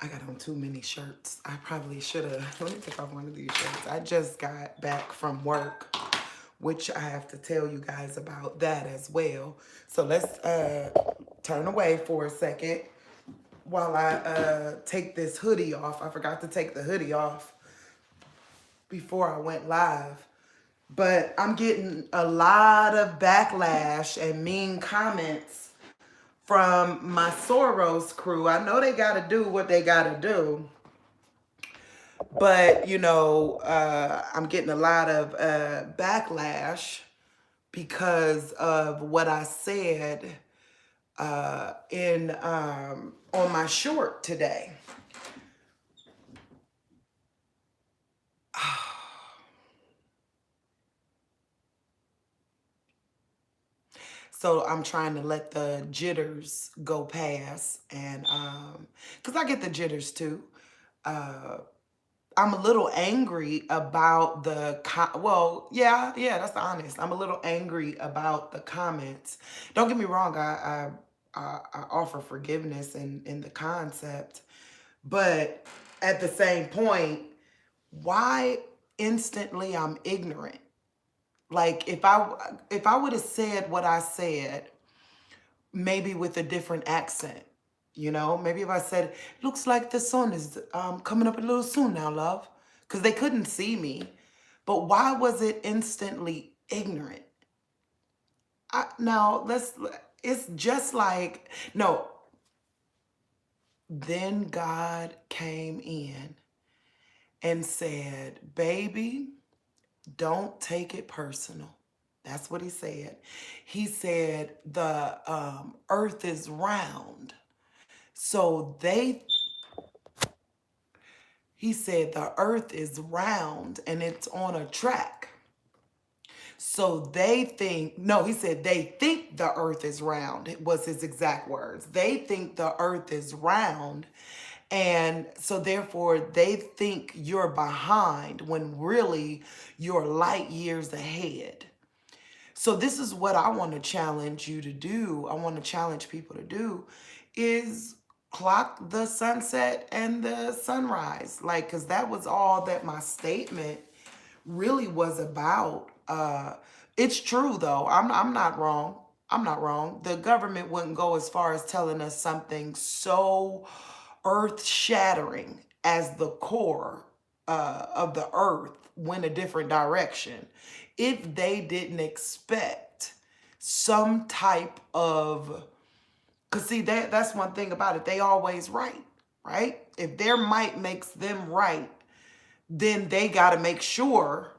I got on too many shirts. I probably should have. Let me take off one of these shirts. I just got back from work, which I have to tell you guys about that as well. So let's turn away for a second while I take this hoodie off. I forgot to take the hoodie off before I went live. But I'm getting a lot of backlash and mean comments from my Soros crew. I know they got to do what they got to do. But, I'm getting a lot of backlash because of what I said in on my short today. So I'm trying to let the jitters go past, and because I get the jitters too. Uh, I'm a little angry about well, yeah, that's honest. I'm a little angry about the comments. Don't get me wrong. I offer forgiveness in the concept, but at the same point, why instantly I'm ignorant? Like if I would have said what I said, maybe with a different accent, maybe if I said, looks like the sun is coming up a little soon now, love, because they couldn't see me. But why was it instantly ignorant? Now it's just like, no, then God came in and said, baby, don't take it personal. That's what he said. He said the earth is round. So he said the earth is round and it's on a track. So they think, no, he said they think the earth is round. It was his exact words. They think the earth is round. And so therefore they think you're behind when really you're light years ahead. So this is what I want to challenge you to do. I want to challenge people to do is clock the sunset and the sunrise. Like, because that was all that my statement really was about. It's true though. I'm not wrong. I'm not wrong. The government wouldn't go as far as telling us something so earth shattering as the core of the earth went a different direction if they didn't expect some type of, because see, that's one thing about it, they always right? If their might makes them right, then they got to make sure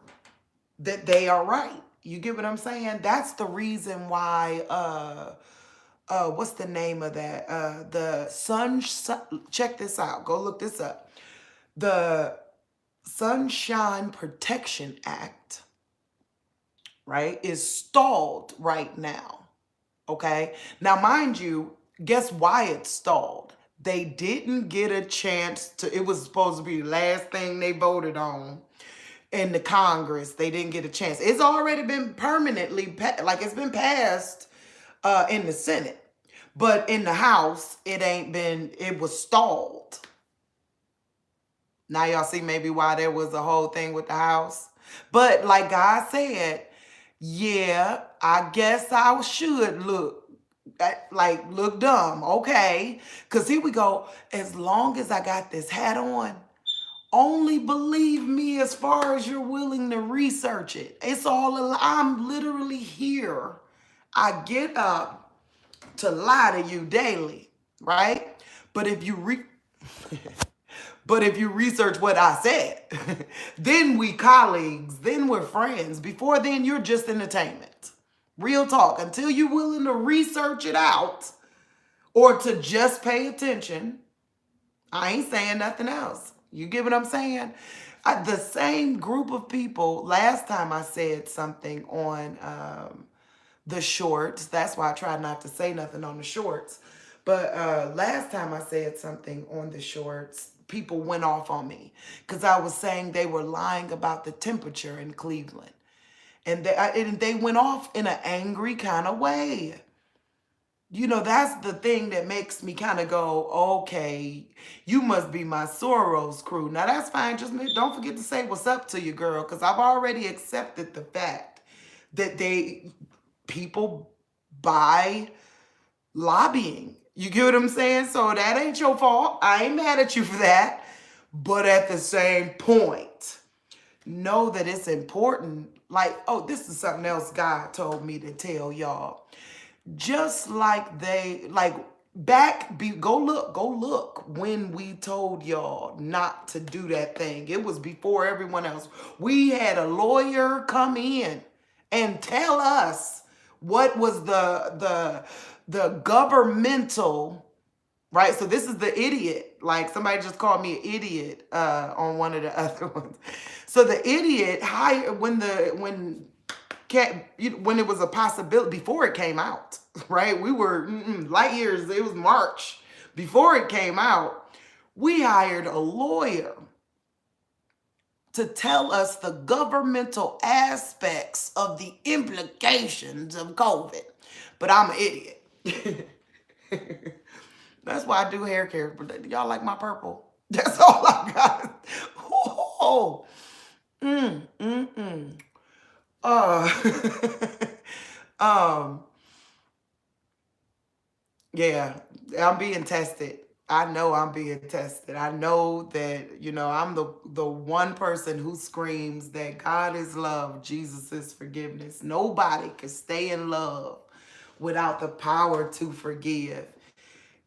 that they are right. You get what I'm saying? That's the reason why what's the name of that? Check this out. Go look this up. The Sunshine Protection Act, right, is stalled right now. Okay? Now, mind you, guess why it's stalled? They didn't get a chance to, it was supposed to be the last thing they voted on in the Congress. They didn't get a chance. It's already been permanently, like it's been passed in the Senate. But in the House, it was stalled. Now y'all see maybe why there was a whole thing with the House. But like God said, yeah, I guess I should look dumb. Okay. Because here we go. As long as I got this hat on, only believe me as far as you're willing to research it. I'm literally here. I get up to lie to you daily, right? But if you but if you research what I said, then we colleagues, then we're friends. Before then, you're just entertainment. Real talk. Until you're willing to research it out or to just pay attention, I ain't saying nothing else. You get what I'm saying? The same group of people, last time I said something on the shorts. That's why I tried not to say nothing on the shorts. But last time I said something on the shorts, people went off on me because I was saying they were lying about the temperature in Cleveland. And they went off in an angry kind of way. That's the thing that makes me kind of go, okay, you must be my Soros crew. Now that's fine. Just don't forget to say what's up to you, girl, because I've already accepted the fact that people buy lobbying. You get what I'm saying? So that ain't your fault. I ain't mad at you for that. But at the same point, know that it's important. Like, oh, this is something else God told me to tell y'all. Just like go look when we told y'all not to do that thing. It was before everyone else. We had a lawyer come in and tell us what was the governmental, right? So this is the idiot. Like somebody just called me an idiot on one of the other ones. So the idiot hired when it was a possibility before it came out, right? We were light years. It was March before it came out. We hired a lawyer to tell us the governmental aspects of the implications of COVID. But I'm an idiot. That's why I do hair care. But y'all like my purple? That's all I got. Oh, mm, mm, mm. Um, yeah, I'm being tested. I know I'm being tested. I know that, I'm the one person who screams that God is love, Jesus is forgiveness. Nobody can stay in love without the power to forgive.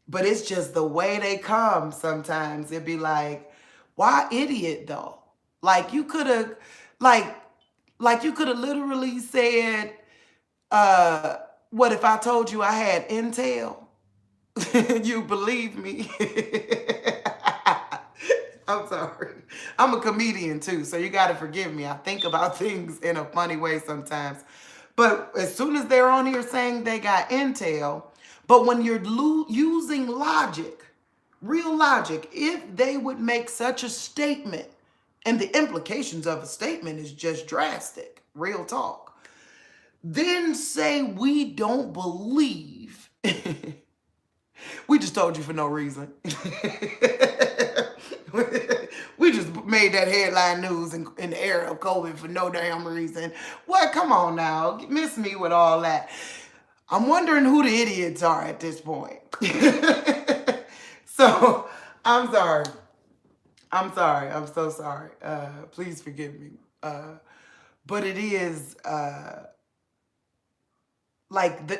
But it's just the way they come sometimes. It'd be like, why idiot though? Like you could have like you could have literally said, what if I told you I had intel? You believe me? I'm sorry. I'm a comedian too, so you got to forgive me. I think about things in a funny way sometimes. But as soon as they're on here saying they got intel, but when you're using logic, real logic, if they would make such a statement, and the implications of a statement is just drastic, real talk, then say we don't believe. We just told you for no reason. We just made that headline news in the era of COVID for no damn reason. What? Come on now. Miss me with all that. I'm wondering who the idiots are at this point. So, I'm sorry. I'm sorry. I'm so sorry. Please forgive me. But it is...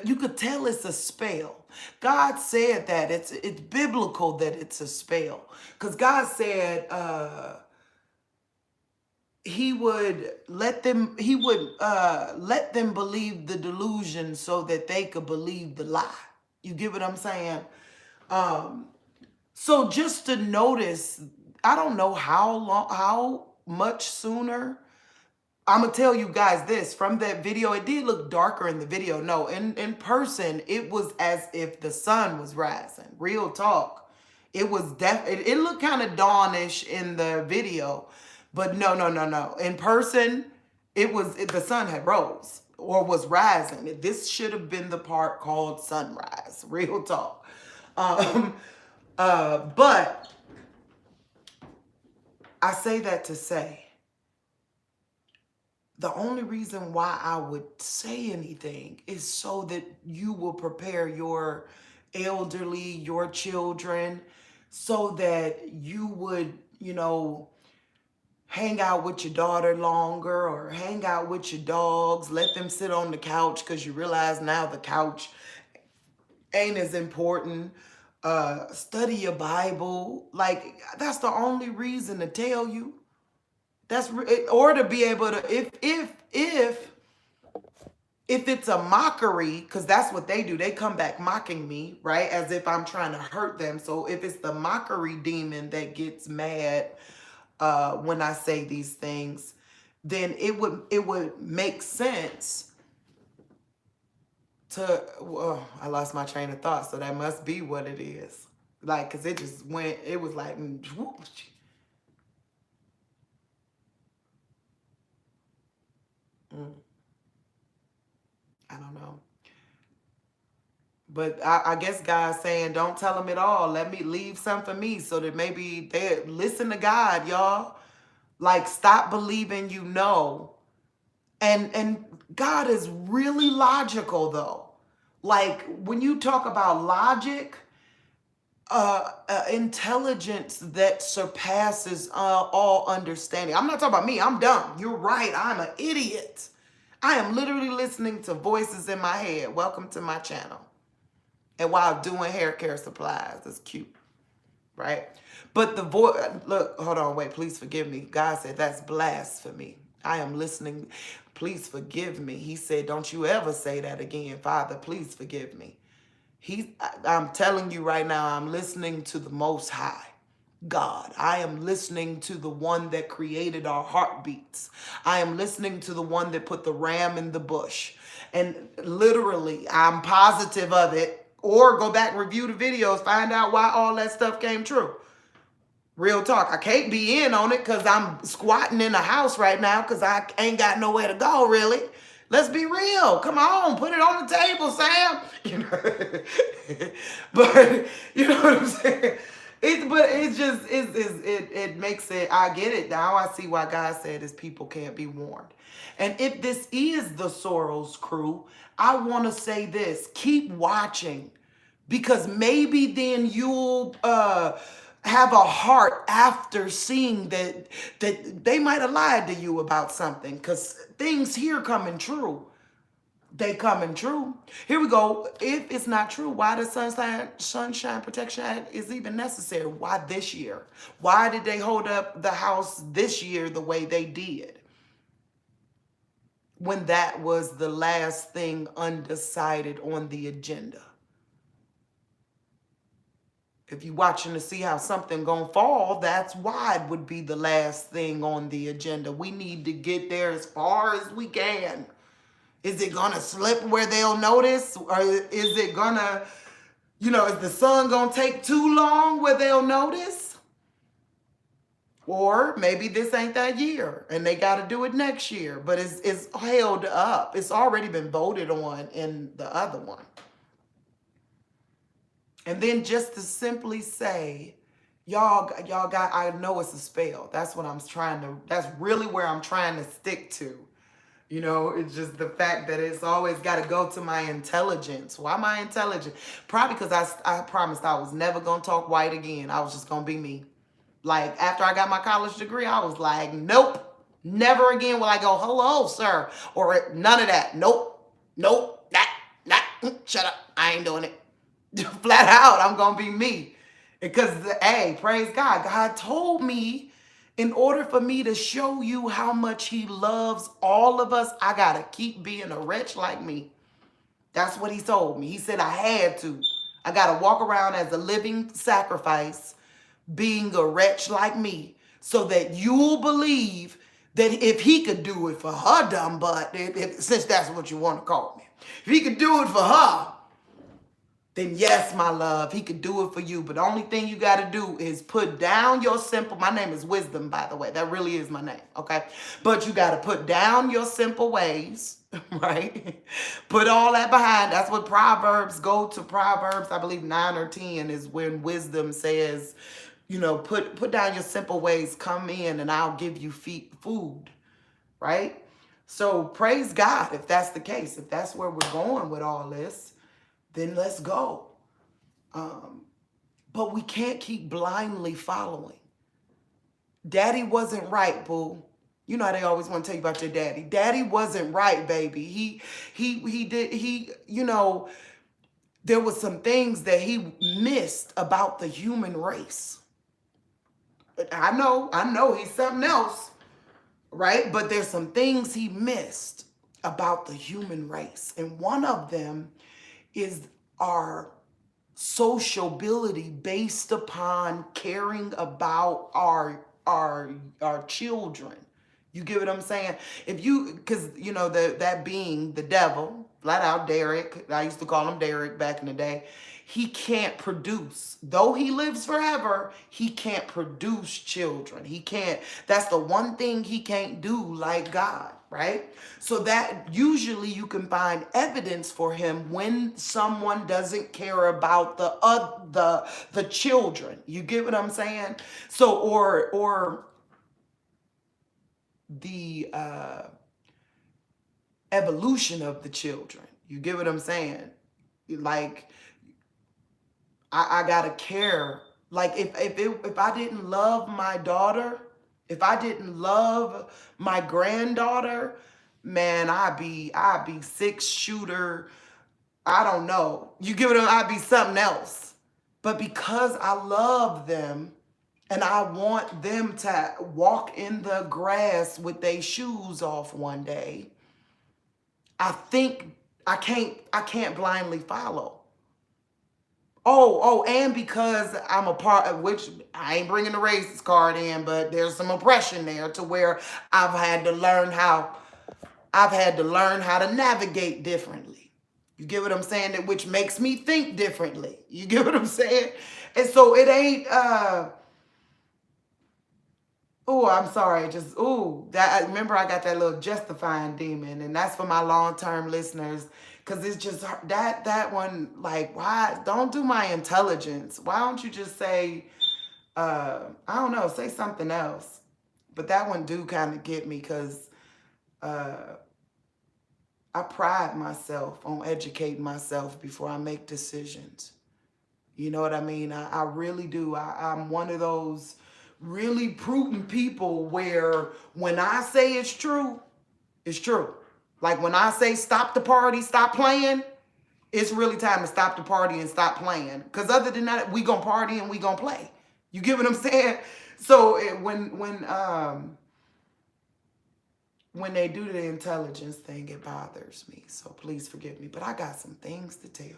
you could tell it's a spell. God said that it's biblical that it's a spell, because God said he would let them believe the delusion so that they could believe the lie. You get what I'm saying? Um, so just to notice, I don't know how much sooner. I'm gonna tell you guys this, from that video, it did look darker in the video. No, in person, it was as if the sun was rising. Real talk. It was it looked kind of dawnish in the video, but no, no, no, no. In person, the sun had rose or was rising. This should have been the part called sunrise. Real talk. Um, but I say that to say, the only reason why I would say anything is so that you will prepare your elderly, your children, so that you would, hang out with your daughter longer or hang out with your dogs, let them sit on the couch because you realize now the couch ain't as important. Study your Bible. Like, that's the only reason to tell you. Or to be able to, if it's a mockery, because that's what they do, they come back mocking me, right? As if I'm trying to hurt them. So if it's the mockery demon that gets mad when I say these things, then it would make sense to, well, I lost my train of thought, so that must be what it is. Like, because it was like, I don't know. But I guess God's saying, don't tell them it all. Let me leave some for me so that maybe they listen to God, y'all. Like, stop believing you know. And God is really logical, though. Like, when you talk about logic, intelligence that surpasses all understanding. I'm not talking about me. I'm dumb. You're right. I'm an idiot. I am literally listening to voices in my head. Welcome to my channel. And while doing hair care supplies, it's cute, right? But the voice, look, hold on, wait, please forgive me. God said that's blasphemy. I am listening. Please forgive me. He said, don't you ever say that again, Father. Please forgive me. I'm telling you right now, I'm listening to the Most High. God. I am listening to the one that created our heartbeats. I am listening to the one that put the ram in the bush. And literally, I'm positive of it. Or go back, review the videos, find out why all that stuff came true. Real talk. I can't be in on it because I'm squatting in the house right now because I ain't got nowhere to go, really. Let's be real. Come on, put it on the table, Sam. You know, but you know what I'm saying. It makes it. I get it now. I see why God said His people can't be warned. And if this is the Soros crew, I want to say this: keep watching, because maybe then you'll have a heart after seeing that they might have lied to you about something, because things here coming true. They coming true. Here we go. If it's not true, why the Sunshine Protection Act is even necessary? Why this year? Why did they hold up the House this year the way they did, when that was the last thing undecided on the agenda? If you're watching to see how something gonna fall, that's why it would be the last thing on the agenda. We need to get there as far as we can. Is it gonna slip where they'll notice? Or is it gonna, is the sun gonna take too long where they'll notice? Or maybe this ain't that year and they gotta do it next year, but it's held up. It's already been voted on in the other one. And then just to simply say, y'all got, I know it's a spell. That's what that's really where I'm trying to stick to. It's just the fact that it's always got to go to my intelligence. Why my intelligence? Probably because I promised I was never going to talk white again. I was just going to be me. Like, after I got my college degree, I was like, nope, never again will I go, hello, sir. Or none of that. Nope, shut up. I ain't doing it. Flat out, I'm going to be me. Because, hey, praise God. God told me, in order for me to show you how much He loves all of us, I got to keep being a wretch like me. That's what He told me. He said I had to. I got to walk around as a living sacrifice, being a wretch like me, so that you'll believe that if He could do it for her dumb butt, since that's what you want to call me, if He could do it for her, then yes, my love, He could do it for you. But the only thing you got to do is put down your simple, my name is Wisdom, by the way. That really is my name, okay? But you got to put down your simple ways, right? Put all that behind. That's what Proverbs, go to Proverbs, I believe 9 or 10 is when wisdom says, put down your simple ways, come in and I'll give you food, right? So praise God if that's the case. If that's where we're going with all this, then let's go. But we can't keep blindly following. Daddy wasn't right, boo. You know how they always want to tell you about your daddy. Daddy wasn't right, baby. There was some things that he missed about the human race. I know he's something else, right? But there's some things he missed about the human race. And one of them is our sociability based upon caring about our children. You get what I'm saying? Because that being the devil, flat out Derek, I used to call him Derek back in the day, he can't produce. Though he lives forever, he can't produce children. He can't. That's the one thing he can't do like God. right? So that usually you can find evidence for him when someone doesn't care about the children. You get what I'm saying? So or the evolution of the children. You get what I'm saying? Like I gotta care. Like if I didn't love my daughter, if I didn't love my granddaughter, man, I'd be six shooter. I don't know. You get what I'd be something else. But because I love them and I want them to walk in the grass with their shoes off one day, I think I can't blindly follow. And because I'm a part of, which I ain't bringing the racist card in, but there's some oppression there to where I've had to learn how I've had to learn how to navigate differently. You get what I'm saying? That which makes me think differently. You get what I'm saying? And so it ain't I'm sorry. Just that. Remember, I got that little justifying demon, and that's for my long-term listeners, because it's just that one. Like, why don't do my intelligence? Why don't you just say, I don't know, say something else? But that one do kind of get me because I pride myself on educating myself before I make decisions. You know what I mean? I really do. I'm one of those really prudent people where when I say it's true, it's true. Like when I say stop the party, stop playing, it's really time to stop the party and stop playing. Because other than that, we gonna party and we gonna play. You get what I'm saying? So when they do the intelligence thing, it bothers me. So please forgive me. But I got some things to tell you.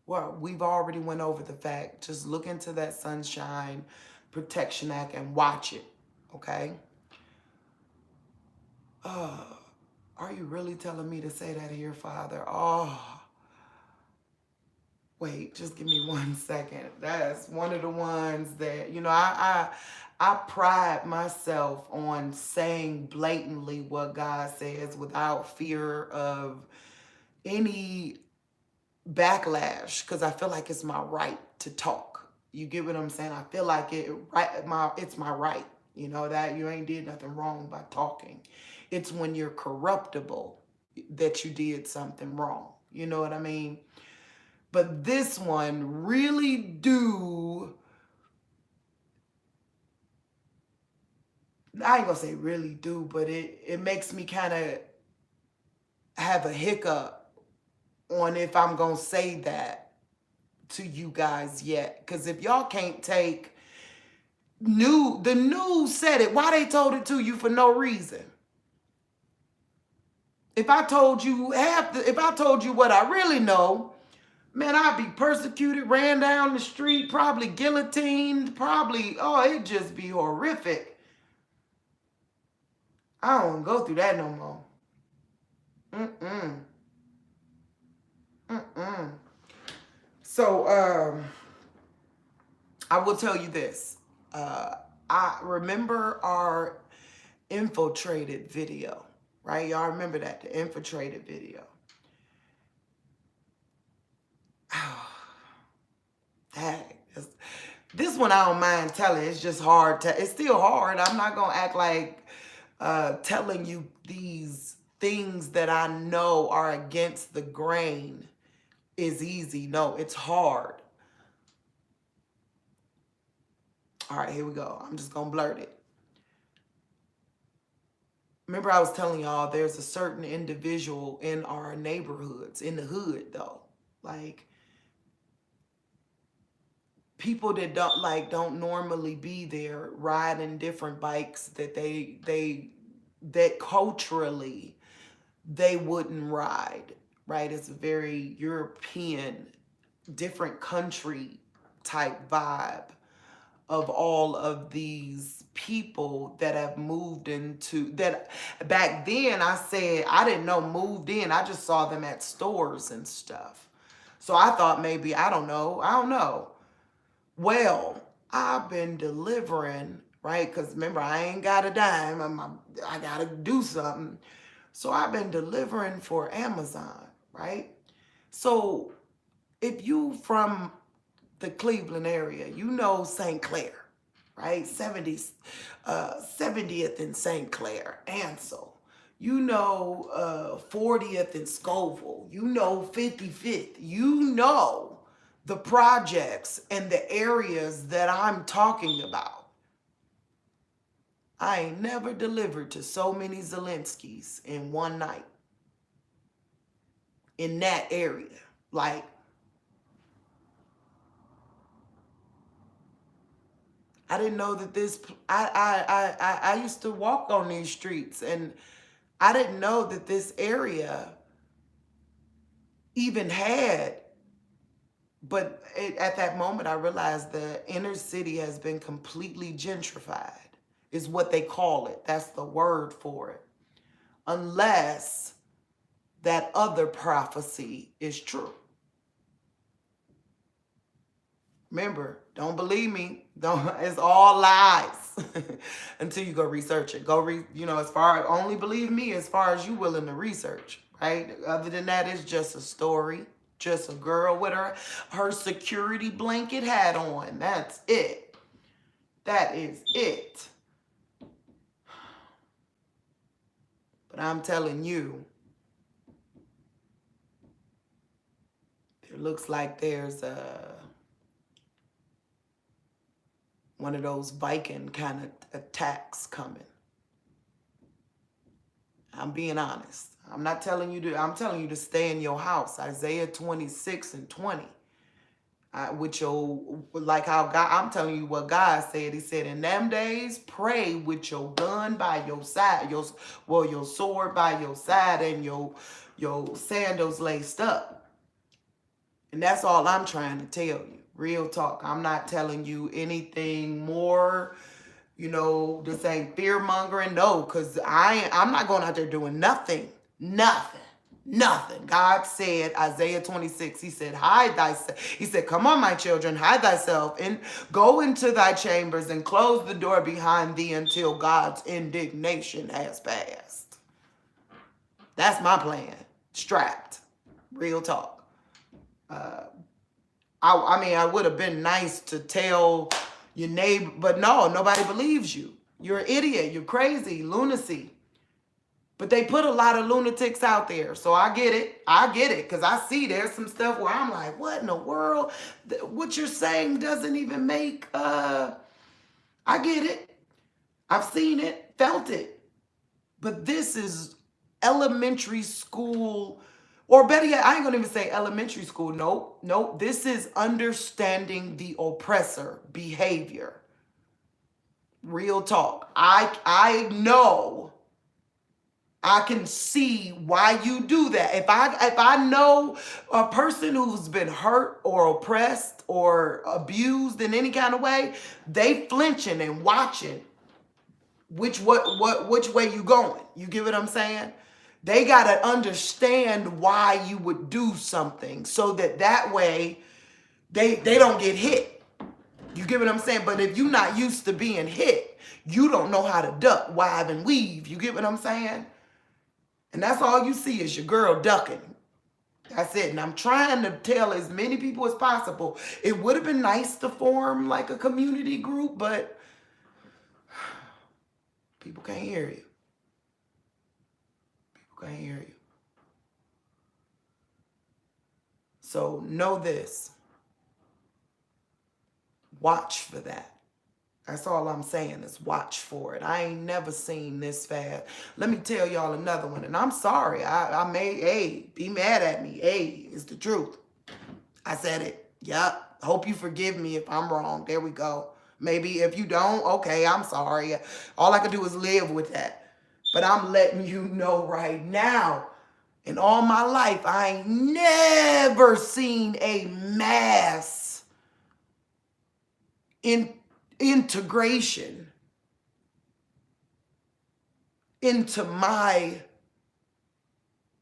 Well, we've already went over the fact. Just look into that Sunshine Protection Act and watch it, okay? Are you really telling me to say that here, Father? Oh, wait, just give me 1 second. That's one of the ones that, I pride myself on saying blatantly what God says without fear of any backlash, because I feel like it's my right to talk. You get what I'm saying? I feel like it's my right. You know that you ain't did nothing wrong by talking. It's when you're corruptible that you did something wrong. You know what I mean? But this one really I ain't gonna say really do, but it makes me kind of have a hiccup on if I'm gonna say that to you guys yet. Because if y'all can't take the news said it, why they told it to you for no reason? If I told you if I told you what I really know, man, I'd be persecuted, ran down the street, probably guillotined, it'd just be horrific. I don't want to go through that no more. Mm-mm. Mm-mm. So, I will tell you this. I remember our infiltrated video, right? Y'all remember that, the infiltrated video. This one I don't mind telling. It's just hard it's still hard. I'm not going to act like telling you these things that I know are against the grain is easy. No, it's hard. All right, here we go. I'm just going to blurt it. Remember I was telling y'all there's a certain individual in our neighborhoods, in the hood though, like people that don't normally be there riding different bikes that culturally they wouldn't ride, right? It's a very European, different country type vibe of all of these people that have moved into that. Back then I said I didn't know moved in. I just saw them at stores and stuff. So I thought maybe, I don't know. Well, I've been delivering, right? Because remember, I ain't got a dime. I got to do something. So I've been delivering for Amazon, right? So if you from the Cleveland area, you know St. Clair, right? 70th in St. Clair, Ansel. You know 40th in Scoville. You know 55th. You know the projects and the areas that I'm talking about. I ain't never delivered to so many Zelenskys in one night in that area. Like, I didn't know that this, I used to walk on these streets, and I didn't know that this area even had, but at that moment I realized the inner city has been completely gentrified, is what they call it. That's the word for it. Unless that other prophecy is true. Remember, don't believe me. Don't. It's all lies until you go research it. As far as only believe me as far as you willing to research, right? Other than that, it's just a story. Just a girl with her security blanket hat on. That's it. That is it. But I'm telling you, it looks like there's one of those Viking kind of attacks coming. I'm being honest. I'm telling you to stay in your house. Isaiah 26 and 20. With your, like how God, I'm telling you what God said. He said, in them days, pray with your gun by your side, your sword by your side, and your sandals laced up. And that's all I'm trying to tell you. Real talk. I'm not telling you anything more. This ain't fear mongering. No, because I'm not going out there doing nothing. Nothing. God said, Isaiah 26, he said, hide thyself. He said, come on, my children, hide thyself and go into thy chambers and close the door behind thee until God's indignation has passed. That's my plan. Strapped. Real talk. I would have been nice to tell your neighbor, but no, nobody believes you. You're an idiot. You're crazy. Lunacy. But they put a lot of lunatics out there. So I get it. Because I see there's some stuff where I'm like, what in the world? What you're saying doesn't even make, I get it. I've seen it, felt it. But this is elementary school, or better yet, I ain't gonna even say elementary school. Nope. This is understanding the oppressor behavior. Real talk. I know. I can see why you do that. If I know a person who's been hurt or oppressed or abused in any kind of way, they flinching and watching which way you going. You get what I'm saying? They got to understand why you would do something so that way they don't get hit. You get what I'm saying? But if you're not used to being hit, you don't know how to duck, weave, and weave. You get what I'm saying? And that's all you see is your girl ducking. That's it. And I'm trying to tell as many people as possible. It would have been nice to form like a community group, but people can't hear you. People can't hear you. So know this. Watch for that. That's all I'm saying is watch for it. I ain't never seen this fast. Let me tell y'all another one. And I'm sorry. I may, be mad at me. It's the truth. I said it. Yup. Hope you forgive me if I'm wrong. There we go. Maybe if you don't, okay, I'm sorry. All I can do is live with that. But I'm letting you know right now, in all my life, I ain't never seen a mass integration into my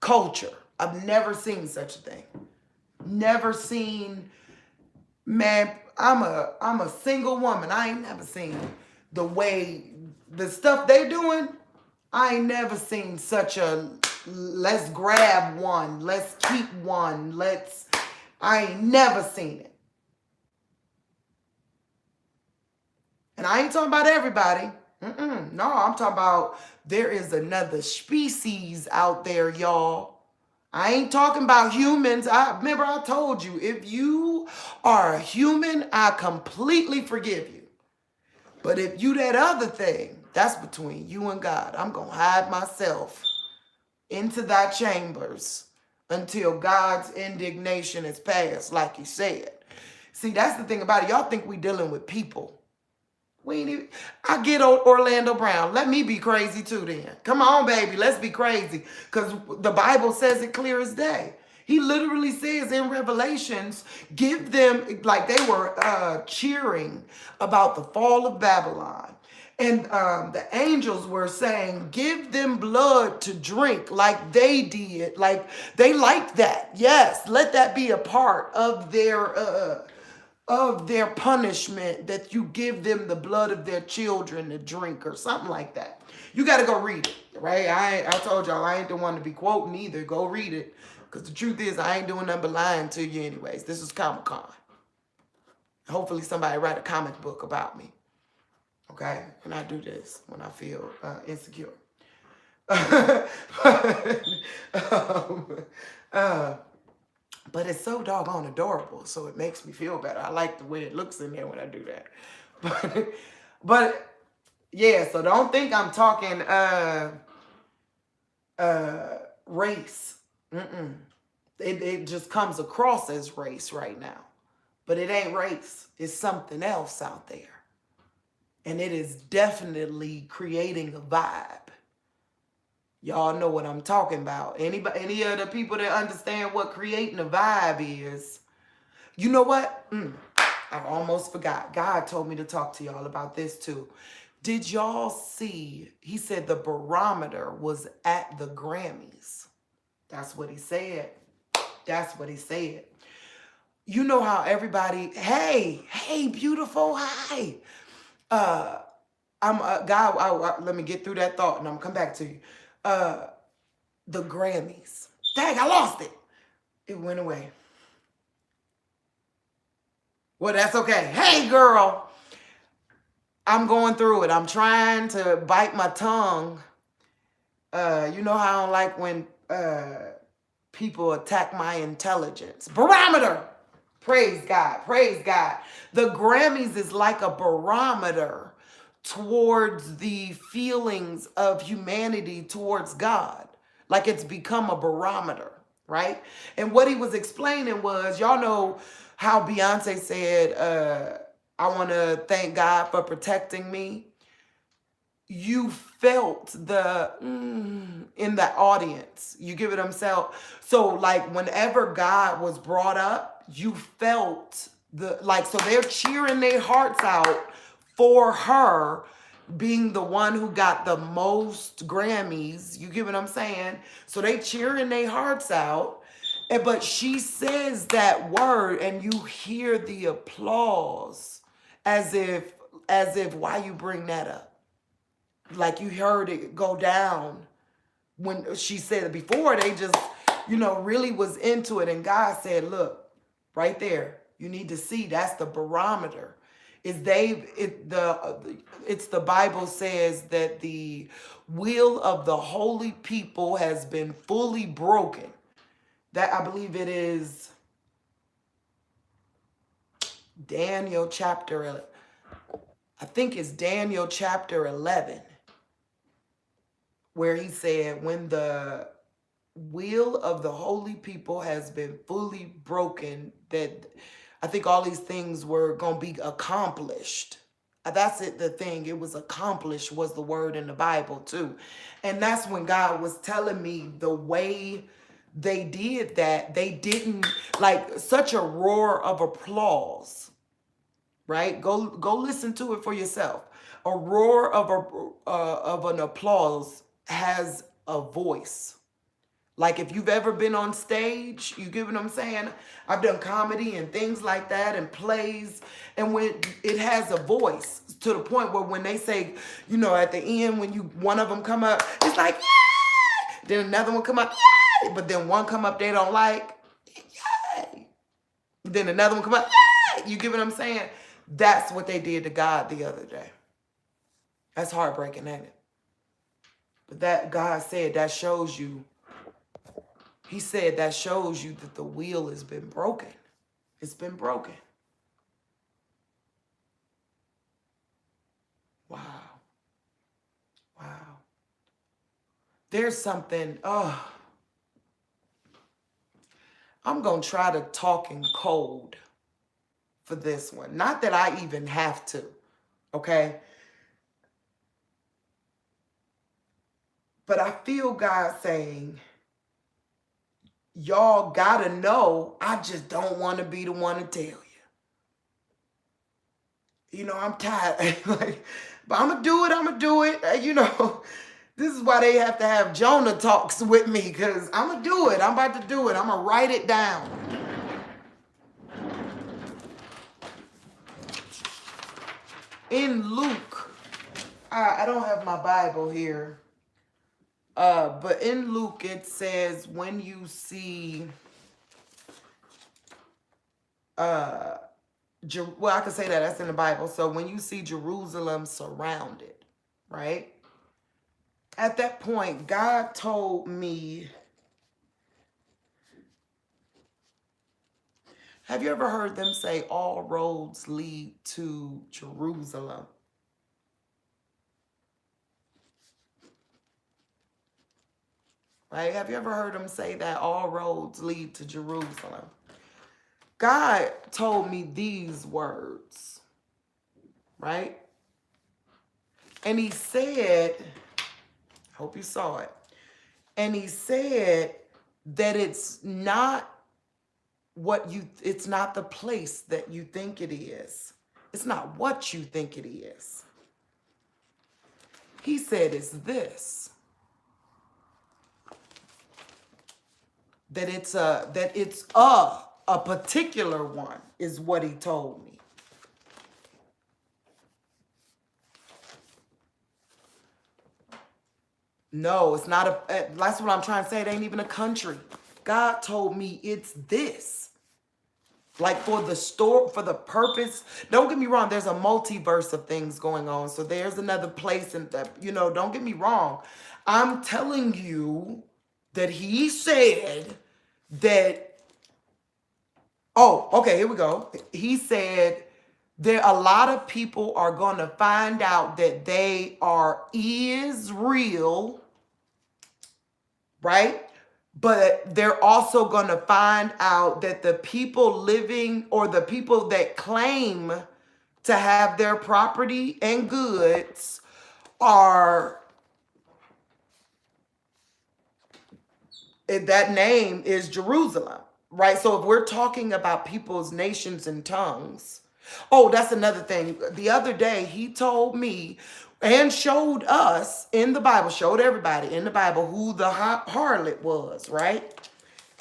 culture. I've never seen such a thing. Never seen, man, I'm a single woman. I ain't never seen the way the stuff they doing, I ain't never seen such a let's grab one, let's keep one, I ain't never seen it. And I ain't talking about everybody. No, I'm talking about there is another species out there, y'all. I ain't talking about humans. Remember I told you, if you are a human, I completely forgive you. But if you that other thing, that's between you and God. I'm going to hide myself into thy chambers until God's indignation is passed, like he said. See, that's the thing about it. Y'all think we dealing with people. We ain't even, I get Orlando Brown. Let me be crazy too then. Come on, baby. Let's be crazy. Because the Bible says it clear as day. He literally says in Revelations, give them, like they were cheering about the fall of Babylon. And the angels were saying, give them blood to drink like they did. Like they liked that. Yes, let that be a part of their punishment, that you give them the blood of their children to drink or something like that. You got to go read it, right? I told y'all I ain't the one to be quoting either. Go read it. Because the truth is I ain't doing nothing but lying to you anyways. This is Comic-Con. Hopefully somebody write a comic book about me. Okay? And I do this when I feel insecure. But it's so doggone adorable, so it makes me feel better. I like the way it looks in there when I do that. But yeah, so don't think I'm talking race. It just comes across as race right now. But it ain't race. It's something else out there. And it is definitely creating a vibe. Y'all know what I'm talking about. Any of the people that understand what creating a vibe is, you know what? I almost forgot. God told me to talk to y'all about this too. Did y'all see, he said the barometer was at the Grammys. That's what he said. That's what he said. You know how everybody, hey, beautiful, hi. God, let me get through that thought and I'm gonna come back to you. The Grammys. Dang, I lost it. It went away. Well, that's okay. Hey, girl. I'm going through it. I'm trying to bite my tongue. You know how I don't like when people attack my intelligence. Barometer. Praise God. Praise God. The Grammys is like a barometer towards the feelings of humanity towards God. Like it's become a barometer, right? And what he was explaining was, y'all know how Beyonce said, I want to thank God for protecting me. You felt the in the audience. You give it himself. So like whenever God was brought up, you felt so they're cheering their hearts out for her being the one who got the most Grammys. You get what I'm saying? So they cheering their hearts out. But she says that word and you hear the applause as if why you bring that up? Like you heard it go down when she said it before. They just, really was into it. And God said, look, right there, you need to see that's the barometer. It's the Bible says that the will of the holy people has been fully broken. That I believe it is Daniel chapter, I think it's Daniel chapter 11, where he said, when the will of the holy people has been fully broken, that I think all these things were going to be accomplished. That's it, the thing. It was accomplished was the word in the Bible too. And that's when God was telling me the way they did that, they didn't like such a roar of applause, right? Go listen to it for yourself. A roar of an applause has a voice. Like if you've ever been on stage, you get what I'm saying? I've done comedy and things like that and plays. And when it has a voice to the point where when they say, you know, at the end, when one of them come up, it's like, yay! Then another one come up, yay! But then one come up they don't like, yay! Then another one come up, yay! You get what I'm saying? That's what they did to God the other day. That's heartbreaking, ain't it? But that God said that shows you. He said that shows you that the wheel has been broken. It's been broken. Wow. Wow. There's something, I'm going to try to talk in code for this one. Not that I even have to, okay? But I feel God saying, y'all gotta know, I just don't want to be the one to tell you. You know, I'm tired. Like, but I'm gonna do it. You know, this is why they have to have Jonah talks with me, because I'm gonna do it. I'm about to do it. I'm gonna write it down. In Luke, I don't have my Bible here. But in Luke, it says when you see, well, I can say that that's in the Bible. So when you see Jerusalem surrounded, right? At that point, God told me, have you ever heard them say all roads lead to Jerusalem? Right? Have you ever heard them say that all roads lead to Jerusalem? God told me these words, right? And he said, I hope you saw it. And he said that it's not it's not the place that you think it is. It's not what you think it is. He said it's this. That it's a particular one is what he told me. No, it's not that's what I'm trying to say. It ain't even a country. God told me it's this. Like for the purpose. Don't get me wrong. There's a multiverse of things going on. So there's another place, and that, you know, don't get me wrong. I'm telling you that he said that, oh, okay, here we go. He said there a lot of people are going to find out that they are Israel, right? But they're also going to find out that the people living, or the people that claim to have their property and goods are, that name is Jerusalem, right? So if we're talking about people's nations and tongues, oh, that's another thing. The other day, he told me and showed us in the Bible, showed everybody in the Bible who the harlot was, right?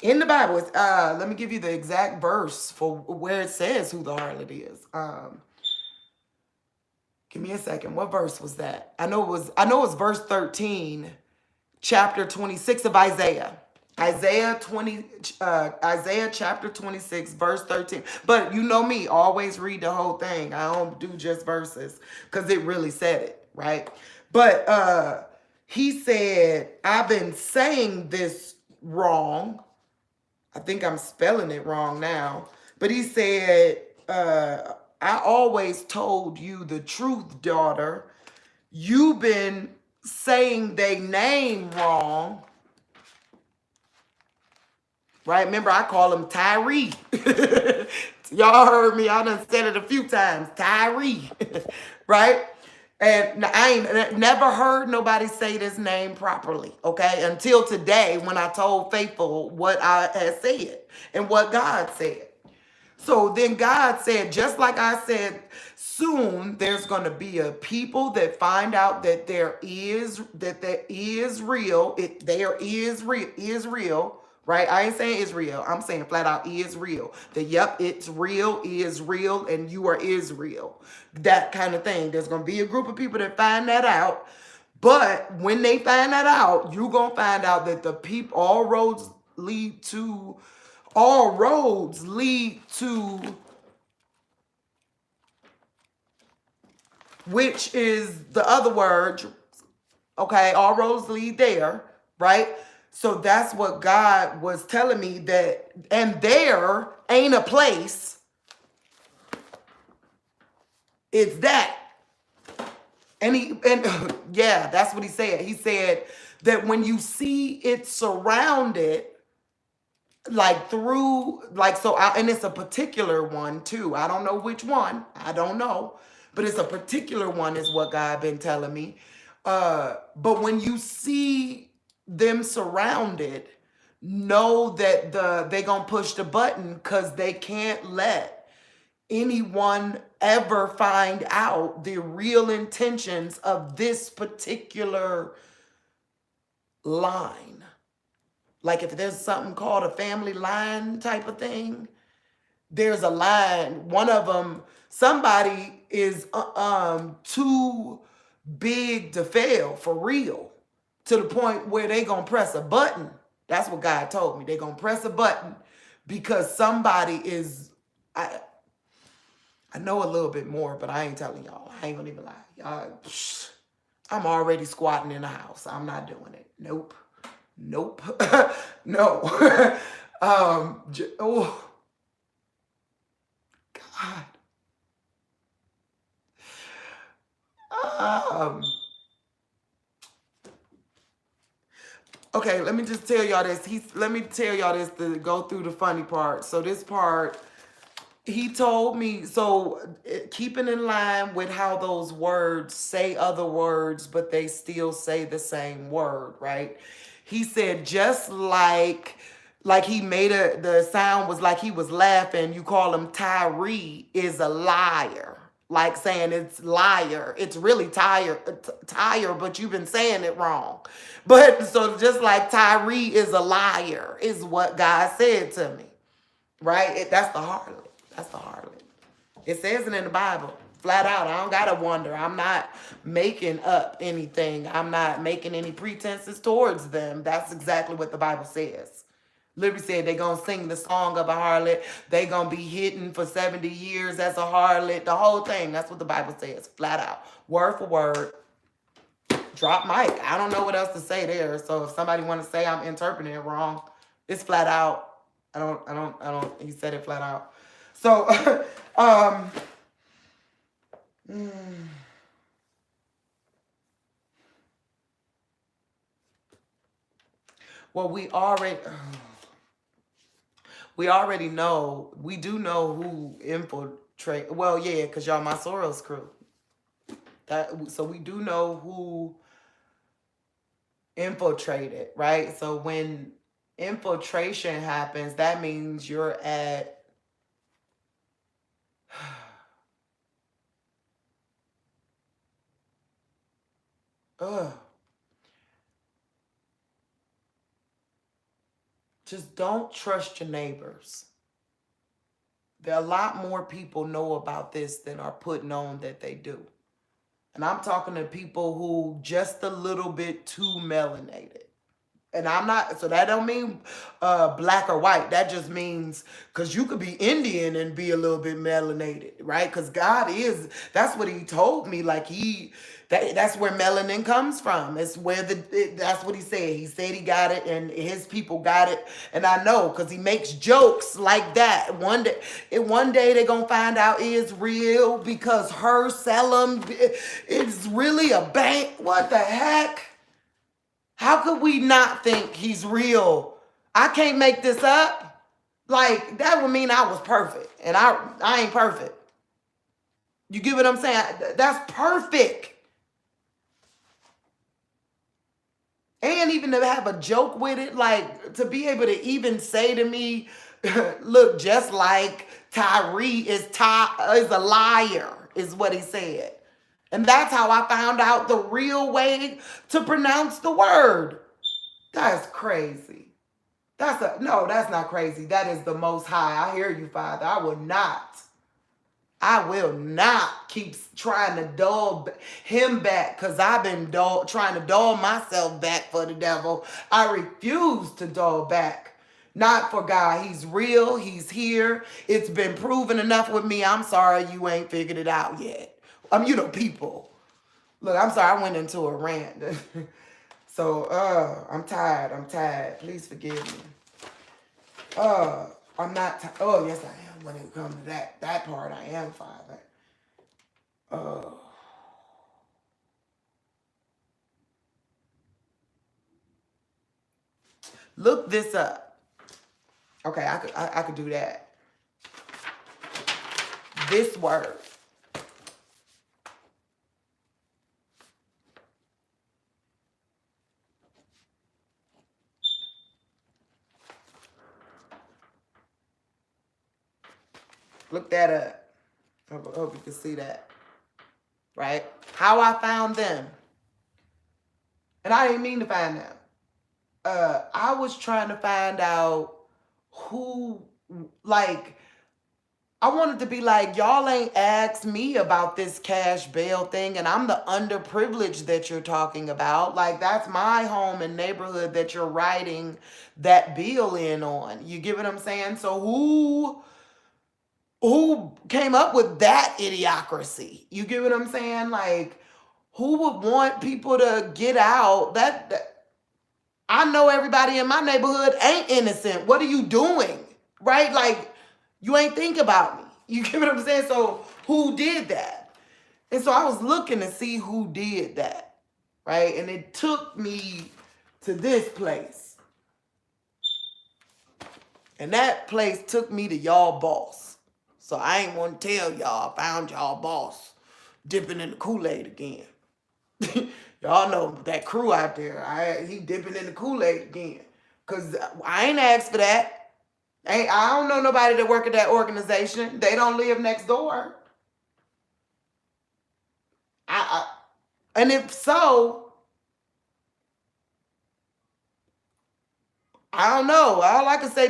In the Bible, let me give you the exact verse for where it says who the harlot is. Give me a second. What verse was that? I know it was verse 13, chapter 26 of Isaiah. Isaiah chapter 26, verse 13. But you know me, always read the whole thing. I don't do just verses, because it really said it, right? But he said, I've been saying this wrong. I think I'm spelling it wrong now. But he said, I always told you the truth, daughter. You've been saying their name wrong. Right? Remember, I call him Tyree. Y'all heard me. I done said it a few times. Tyree. Right? And I ain't never heard nobody say this name properly, okay? Until today, when I told Faithful what I had said and what God said. So then God said, just like I said, soon there's going to be a people that find out that there is real. There is real, right? I ain't saying is real. I'm saying flat out is real. That yep, it's real, is real, and you are Israel. That kind of thing. There's going to be a group of people that find that out. But when they find that out, you're going to find out that the people, all roads lead to, which is the other word, okay? All roads lead there, right? So that's what God was telling me, that, and there ain't a place, it's that. And yeah, that's what he said. He said that when you see it surrounded, like through, like, so and it's a particular one too. I don't know which one. I don't know, but it's a particular one is what God been telling me. But when you see them surrounded, know that they gonna push the button, because they can't let anyone ever find out the real intentions of this particular line. Like if there's something called a family line type of thing, there's a line. One of them, somebody is too big to fail for real, to the point where they gonna press a button. That's what God told me. They gonna press a button because somebody is. I know a little bit more, but I ain't telling y'all. I ain't gonna even lie. Y'all, I'm already squatting in the house. I'm not doing it. Nope. Nope. No. Oh, God. Okay, let me just tell y'all this. Let me tell y'all this to go through the funny part. So this part, he told me, so keeping in line with how those words say other words, but they still say the same word, right? He said, just like he made the sound was like he was laughing. You call him Tyree is a liar. Like saying it's liar. It's really tire, but you've been saying it wrong. But so just like Tyree is a liar is what God said to me. Right? That's the harlot. That's the harlot. It says it in the Bible. Flat out. I don't gotta wonder. I'm not making up anything. I'm not making any pretenses towards them. That's exactly what the Bible says. Literally said they gonna sing the song of a harlot. They gonna be hidden for 70 years as a harlot. The whole thing. That's what the Bible says. Flat out. Word for word. Drop mic. I don't know what else to say there. So if somebody want to say I'm interpreting it wrong, it's flat out. I don't, he said it flat out. So, well, we already know, we do know who infiltrate. Well, yeah, because y'all my Soros crew. So we do know who infiltrated, right? So when infiltration happens, that means you're at just don't trust your neighbors. There are a lot more people know about this than are putting on that they do. And I'm talking to people who just a little bit too melanated. And I'm not, so that don't mean black or white. That just means, because you could be Indian and be a little bit melanated, right? Because God is, that's what he told me. Like that's where melanin comes from. It's where that's what he said. He said he got it and his people got it. And I know, because he makes jokes like that. One day they're going to find out it's real, because her Selim is really a bank. What the heck? How could we not think he's real? I can't make this up. Like, that would mean I was perfect. And I ain't perfect. You get what I'm saying? That's perfect. And even to have a joke with it, like to be able to even say to me, look, just like Tyree is a liar. is what he said. And that's how I found out the real way to pronounce the word. That's crazy. No, that's not crazy. That is the Most High. I hear you, Father. I will not keep trying to dull him back, because I've been trying to dull myself back for the devil. I refuse to dull back. Not for God. He's real. He's here. It's been proven enough with me. I'm sorry you ain't figured it out yet. People. Look, I'm sorry I went into a rant. So, I'm tired. Please forgive me. I'm not. Oh, yes, I am. When it comes to that part, I am, Father. Look this up. Okay, I could do that. This word. Look that up. I hope you can see that. Right? How I found them. And I didn't mean to find them. I was trying to find out who, like, I wanted to be like, y'all ain't asked me about this cash bail thing, and I'm the underprivileged that you're talking about. Like, that's my home and neighborhood that you're writing that bill in on. You get what I'm saying? So who came up with that idiocracy? You get what I'm saying? Like, who would want people to get out? That I know everybody in my neighborhood ain't innocent. What are you doing? Right? Like, you ain't think about me. You get what I'm saying? So who did that? And so I was looking to see who did that. Right? And it took me to this place. And that place took me to y'all boss. So I ain't want to tell y'all I found y'all boss dipping in the Kool-Aid again. Y'all know that crew out there. He dipping in the Kool-Aid again. Because I ain't asked for that. I don't know nobody that work at that organization. They don't live next door. And if so, I don't know. All I can say,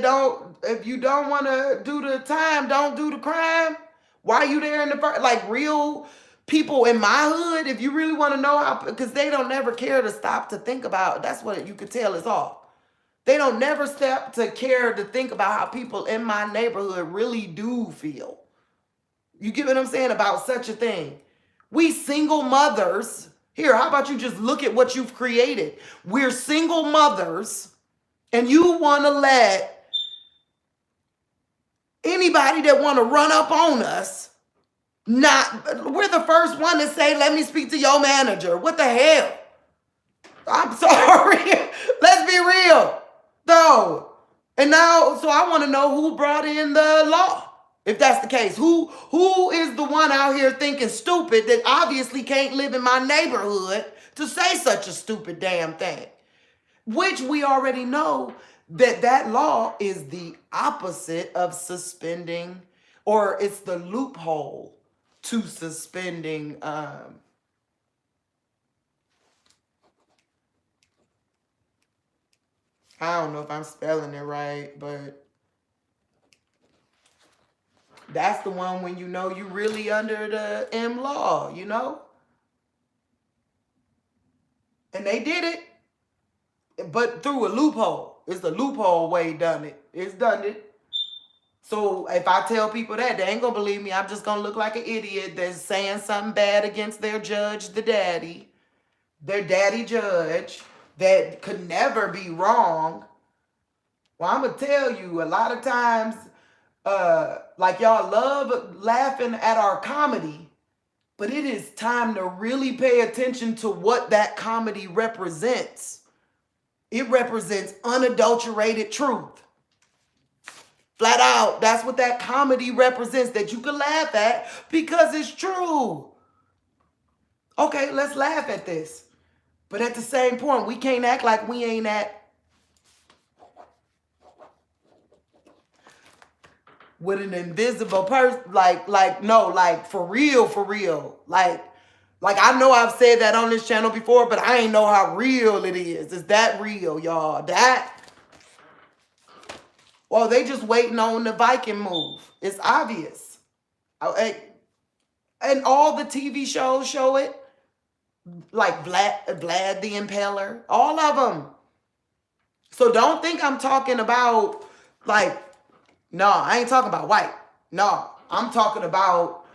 if you don't want to do the time, don't do the crime. Why are you there in the first? Like, real people in my hood, if you really want to know how, because they don't never care to stop to think about, that's what you could tell is off. They don't never stop to care to think about how people in my neighborhood really do feel. You get what I'm saying about such a thing? We single mothers. Here, how about you just look at what you've created? We're single mothers, and you want to let anybody that want to run up on us, we're the first one to say, let me speak to your manager. What the hell? I'm sorry. Let's be real. Though. And now, so I want to know who brought in the law. If that's the case, who is the one out here thinking stupid that obviously can't live in my neighborhood to say such a stupid damn thing? Which we already know that law is the opposite of suspending, or it's the loophole to suspending I don't know if I'm spelling it right, but that's the one when you know you really under the M law, you know? And they did it, but through a loophole. It's the loophole way done it. It's done it. So if I tell people that, they ain't gonna believe me. I'm just gonna look like an idiot that's saying something bad against their judge, their daddy judge, that could never be wrong. Well, I'm gonna tell you, a lot of times, like y'all love laughing at our comedy, but it is time to really pay attention to what that comedy represents. It represents unadulterated truth. Flat out, that's what that comedy represents, that you can laugh at because it's true. Okay, let's laugh at this. But at the same point, we can't act like we ain't with an invisible person. No, like for real. Like I know I've said that on this channel before, but I ain't know how real it is. Is that real, y'all? Well, they just waiting on the Viking move. It's obvious. And all the TV shows show it. Like Vlad the Impaler. All of them. So don't think I'm talking about, like, no, I ain't talking about white. No, I'm talking about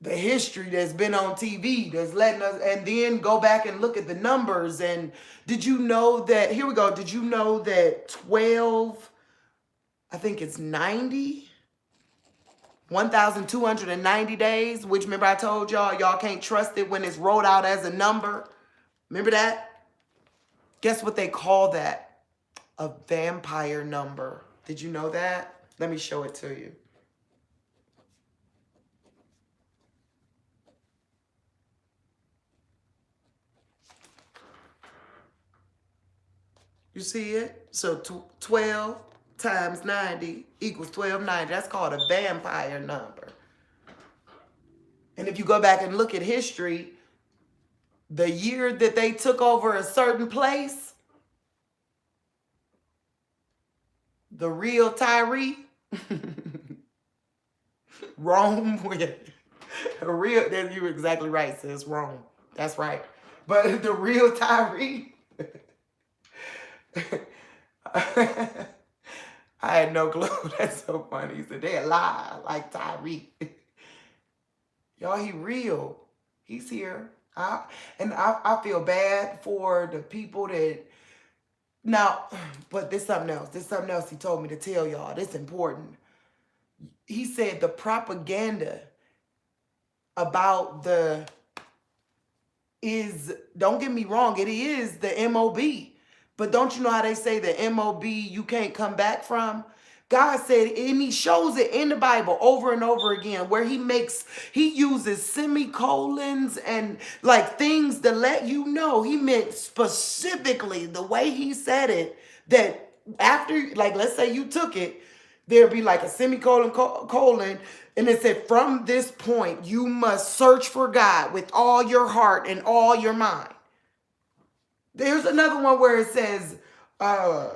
the history that's been on TV that's letting us, and then go back and look at the numbers. And did you know that, here we go, did you know that 12, I think it's 1,290 days, which remember I told y'all can't trust it when it's rolled out as a number. Remember that? Guess what they call that? A vampire number. Did you know that? Let me show it to you. You see it? So 12 times 90 equals 1290. That's called a vampire number. And if you go back and look at history, the year that they took over a certain place, the real Tyree, Rome, you were exactly right, sis, Rome. That's right. But the real Tyree, I had no clue. That's so funny. He said, they lie like Tyree. Y'all, he real. He's here. I feel bad for the people that, now, but there's something else. There's something else he told me to tell y'all. This is important. He said the propaganda about don't get me wrong, it is the MOB. But don't you know how they say the MOB you can't come back from? God said, and he shows it in the Bible over and over again, where he uses semicolons and like things to let you know. He meant specifically the way he said it, that after, like, let's say you took it, there'd be like a semicolon, colon, and it said, from this point, you must search for God with all your heart and all your mind. There's another one where it says, I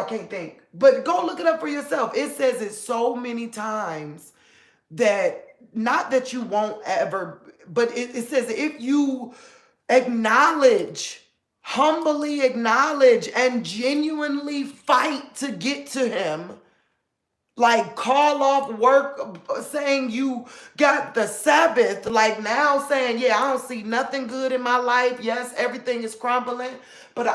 can't think. But go look it up for yourself. It says it so many times that, not that you won't ever, but it says if you humbly acknowledge, and genuinely fight to get to him, like call off work, saying you got the Sabbath, like now saying, yeah, I don't see nothing good in my life. Yes, everything is crumbling, but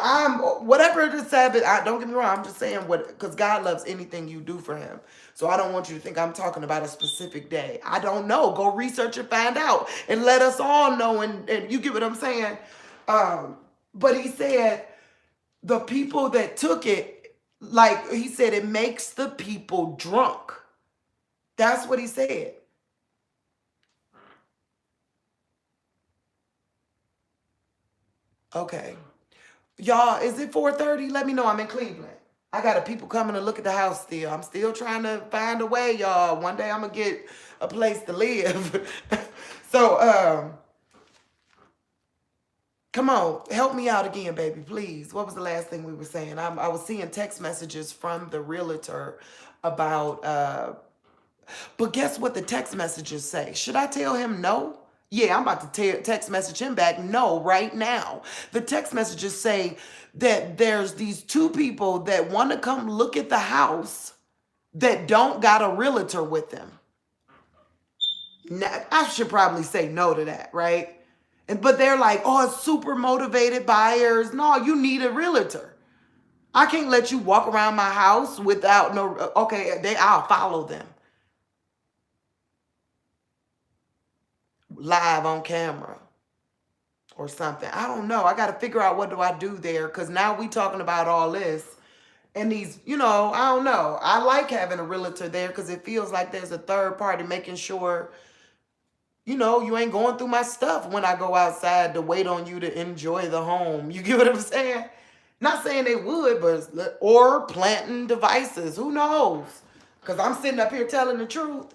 whatever the Sabbath, don't get me wrong, I'm just saying because God loves anything you do for him. So I don't want you to think I'm talking about a specific day. I don't know. Go research and find out and let us all know. And you get what I'm saying? But he said the people that took it, like he said, it makes the people drunk. That's what he said. Okay. Y'all, is it 4:30? Let me know. I'm in Cleveland. I got people coming to look at the house still. I'm still trying to find a way, y'all. One day I'm going to get a place to live. So, come on, help me out again, baby, please. What was the last thing we were saying? I was seeing text messages from the realtor about, but guess what the text messages say? Should I tell him no? Yeah, I'm about to text message him back no right now. The text messages say that there's these two people that want to come look at the house that don't got a realtor with them. Now, I should probably say no to that, right? But they're like, oh, it's super motivated buyers. No, you need a realtor. I can't let you walk around my house without no, okay, I'll follow them. Live on camera or something. I don't know. I got to figure out what do I do there, because now we talking about all this. And these, I don't know. I like having a realtor there because it feels like there's a third party making sure you ain't going through my stuff when I go outside to wait on you to enjoy the home. You get what I'm saying? Not saying they would, but or planting devices. Who knows? Because I'm sitting up here telling the truth.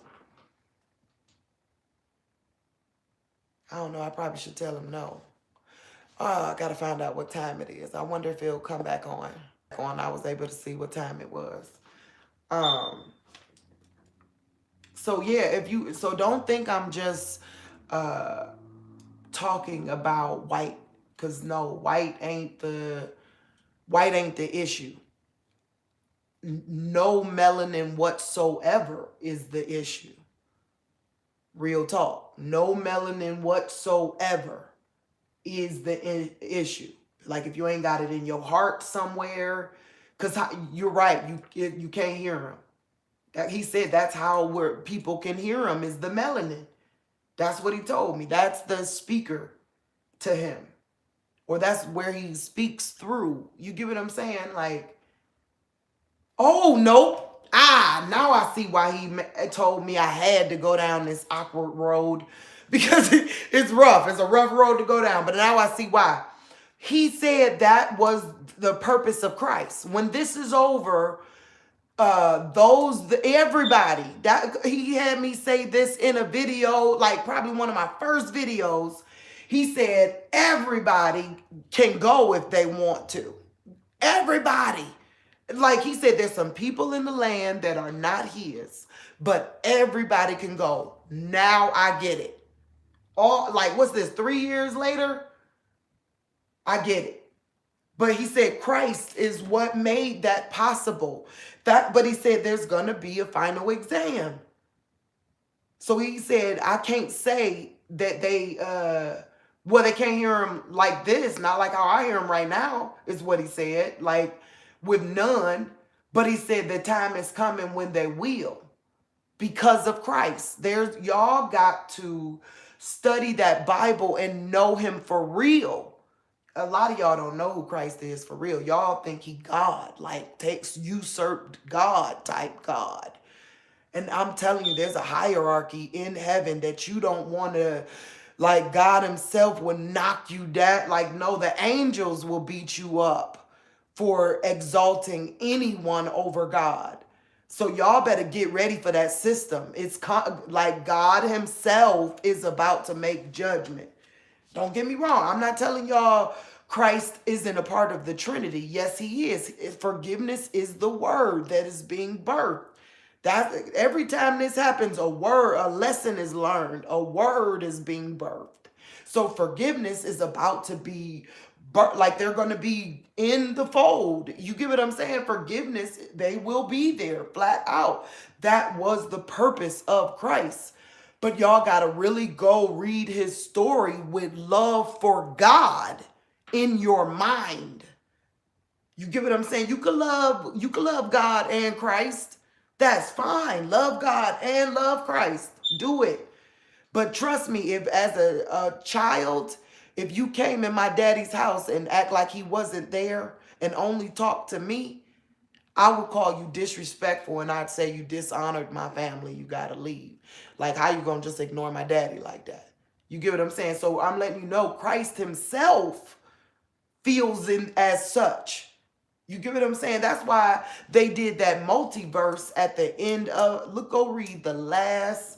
I don't know. I probably should tell him no. I got to find out what time it is. I wonder if it'll come back on. I was able to see what time it was. So yeah, so don't think I'm just talking about white, because no, white ain't the issue. No melanin whatsoever is the issue. Real talk. No melanin whatsoever is the issue. Like if you ain't got it in your heart somewhere, because you're right, you can't hear him. He said that's how people can hear him is the melanin. That's what he told me. That's the speaker to him, or that's where he speaks through. You get what I'm saying? Like, oh nope. Now I see why he told me I had to go down this awkward road, because it's rough. It's a rough road to go down. But now I see why. He said that was the purpose of Christ. When this is over, everybody, that he had me say this in a video, like probably one of my first videos. He said everybody can go if they want to. Everybody. Like he said, there's some people in the land that are not his, but everybody can go. Now I get it. All, like, what's this, 3 years later? I get it. But he said Christ is what made that possible. But he said there's going to be a final exam. So he said, I can't say that they can't hear him like this, not like how I hear him right now, is what he said, like with none. But he said the time is coming when they will, because of Christ. Y'all got to study that Bible and know him for real. A lot of y'all don't know who Christ is for real. Y'all think he God, like usurped God type God. And I'm telling you, there's a hierarchy in heaven that you don't want to, like God himself will knock you down. Like, no, the angels will beat you up for exalting anyone over God. So y'all better get ready for that system. It's like God himself is about to make judgment. Don't get me wrong. I'm not telling y'all Christ isn't a part of the Trinity. Yes, he is. Forgiveness is the word that is being birthed. That every time this happens, a lesson is learned, a word is being birthed. So forgiveness is about to be like they're going to be in the fold. You get what I'm saying? Forgiveness, they will be there flat out. That was the purpose of Christ. But y'all got to really go read his story with love for God in your mind. You get what I'm saying? You can love God and Christ. That's fine. Love God and love Christ. Do it. But trust me, if as a child, if you came in my daddy's house and act like he wasn't there and only talked to me, I would call you disrespectful, and I'd say you dishonored my family. You got to leave. Like, how you going to just ignore my daddy like that? You get what I'm saying? So I'm letting you know Christ himself feels as such. You get what I'm saying? That's why they did that multiverse at the end of, go read the last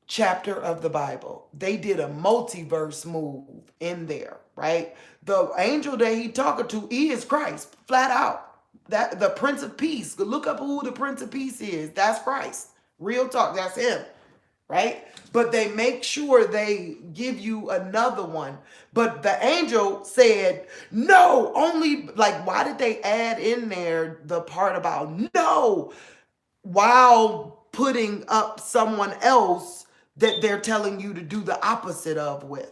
chapter of the Bible. They did a multiverse move in there, right? The angel that he talking to is Christ, flat out. That the Prince of Peace. Look up who the Prince of Peace is. That's Christ. Real talk. That's him. Right? But they make sure they give you another one. But the angel said, no, only, like, why did they add in there the part about no, while putting up someone else that they're telling you to do the opposite of with?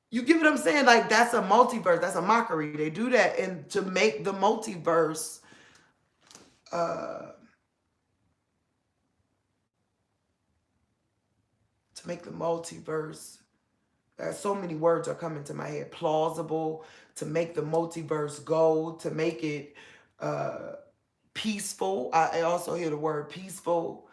You get what I'm saying? Like, that's a multiverse. That's a mockery. They do that and to make the multiverse so many words are coming to my head. Plausible, to make the multiverse go, to make it peaceful. I also hear the word peaceful.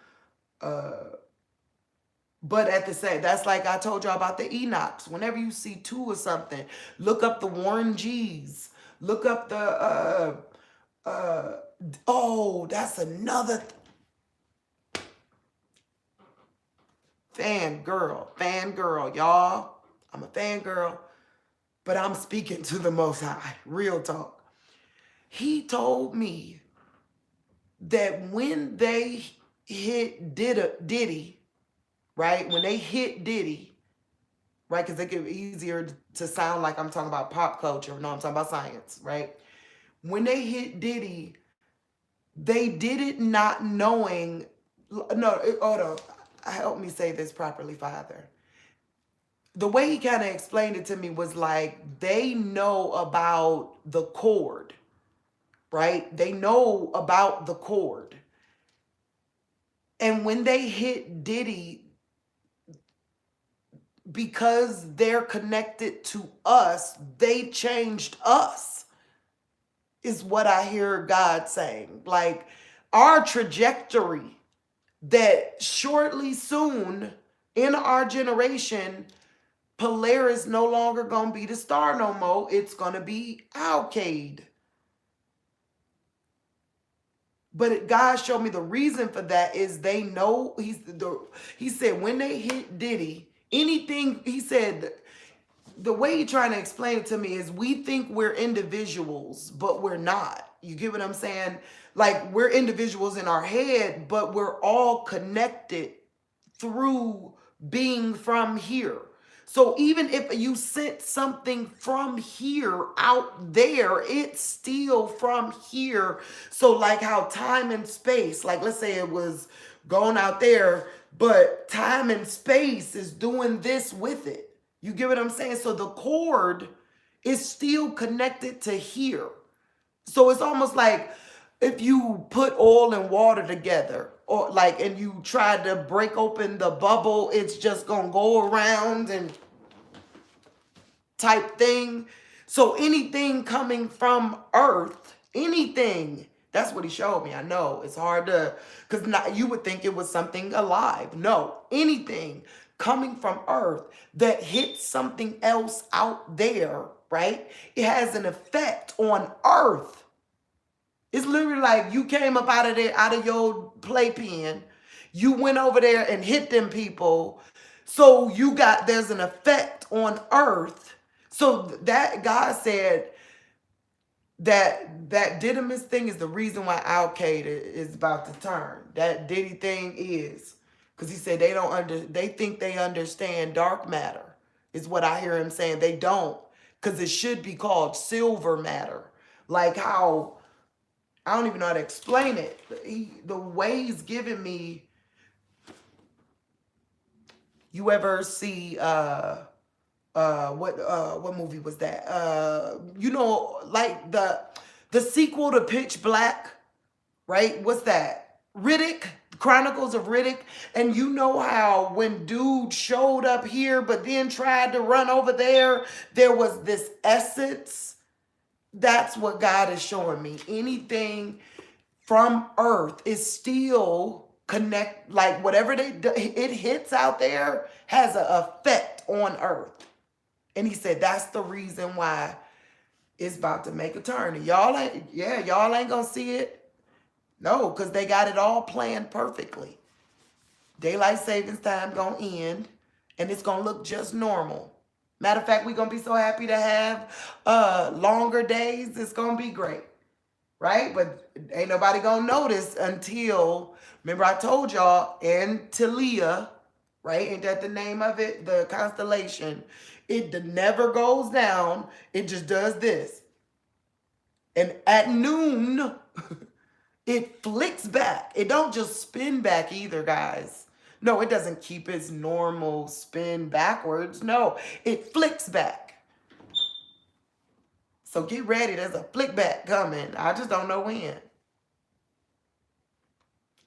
But at the same, that's like I told y'all about the Enochs. Whenever you see two or something, look up the Warren G's. Look up the oh, that's another fangirl, y'all. I'm a fangirl, but I'm speaking to the Most High. Real talk. He told me that when they hit Diddy, right? When they hit Diddy, right? Because it get easier to sound like I'm talking about pop culture. No, I'm talking about science, right? When they hit Diddy, they did it not knowing. No, hold on. Help me say this properly, Father. The way he kind of explained it to me was like they know about the cord, right? They know about the cord. And when they hit Diddy, because they're connected to us, they changed us, is what I hear God saying. Like our trajectory, that shortly soon in our generation, Polaris no longer gonna be the star no more. It's gonna be Alcade. But God showed me the reason for that is they know he said when they hit Diddy, anything, he said, the way he trying to explain it to me is we think we're individuals, but we're not. You get what I'm saying? Like we're individuals in our head, but we're all connected through being from here. So even if you sent something from here out there, it's still from here. So like how time and space, like let's say it was going out there, but time and space is doing this with it. You get what I'm saying? So the cord is still connected to here. So it's almost like if you put oil and water together, or like, and you try to break open the bubble, it's just gonna go around and type thing. So anything coming from Earth, anything, that's what he showed me. I know it's hard to, because you would think it was something alive. No, anything coming from Earth that hits something else out there, right? It has an effect on Earth. It's literally like you came up out of there, out of your playpen. You went over there and hit them people. So there's an effect on Earth. So that God said that Didymus thing is the reason why Al-Qaeda is about to turn. That Diddy thing is. Because he said they think they understand dark matter, is what I hear him saying. They don't. Because it should be called silver matter. Like how, I don't even know how to explain it. The way he's giving me, you ever see what movie was that? You know, like the sequel to Pitch Black, right? What's that? Riddick, Chronicles of Riddick. And you know how when dude showed up here but then tried to run over there, there was this essence. That's what God is showing me. Anything from Earth is still connect, like whatever it hits out there has an effect on Earth. And he said that's the reason why it's about to make a turn. And y'all ain't gonna see it. No, because they got it all planned perfectly. Daylight savings time gonna end, and it's gonna look just normal. Matter of fact, we're gonna be so happy to have longer days. It's gonna be great. Right? But ain't nobody gonna notice until, remember I told y'all, Antilia, right? Ain't that the name of it? The constellation. It never goes down. It just does this. And at noon, it flicks back. It don't just spin back either, guys. No, it doesn't keep its normal spin backwards. No, it flicks back. So get ready. There's a flick back coming. I just don't know when.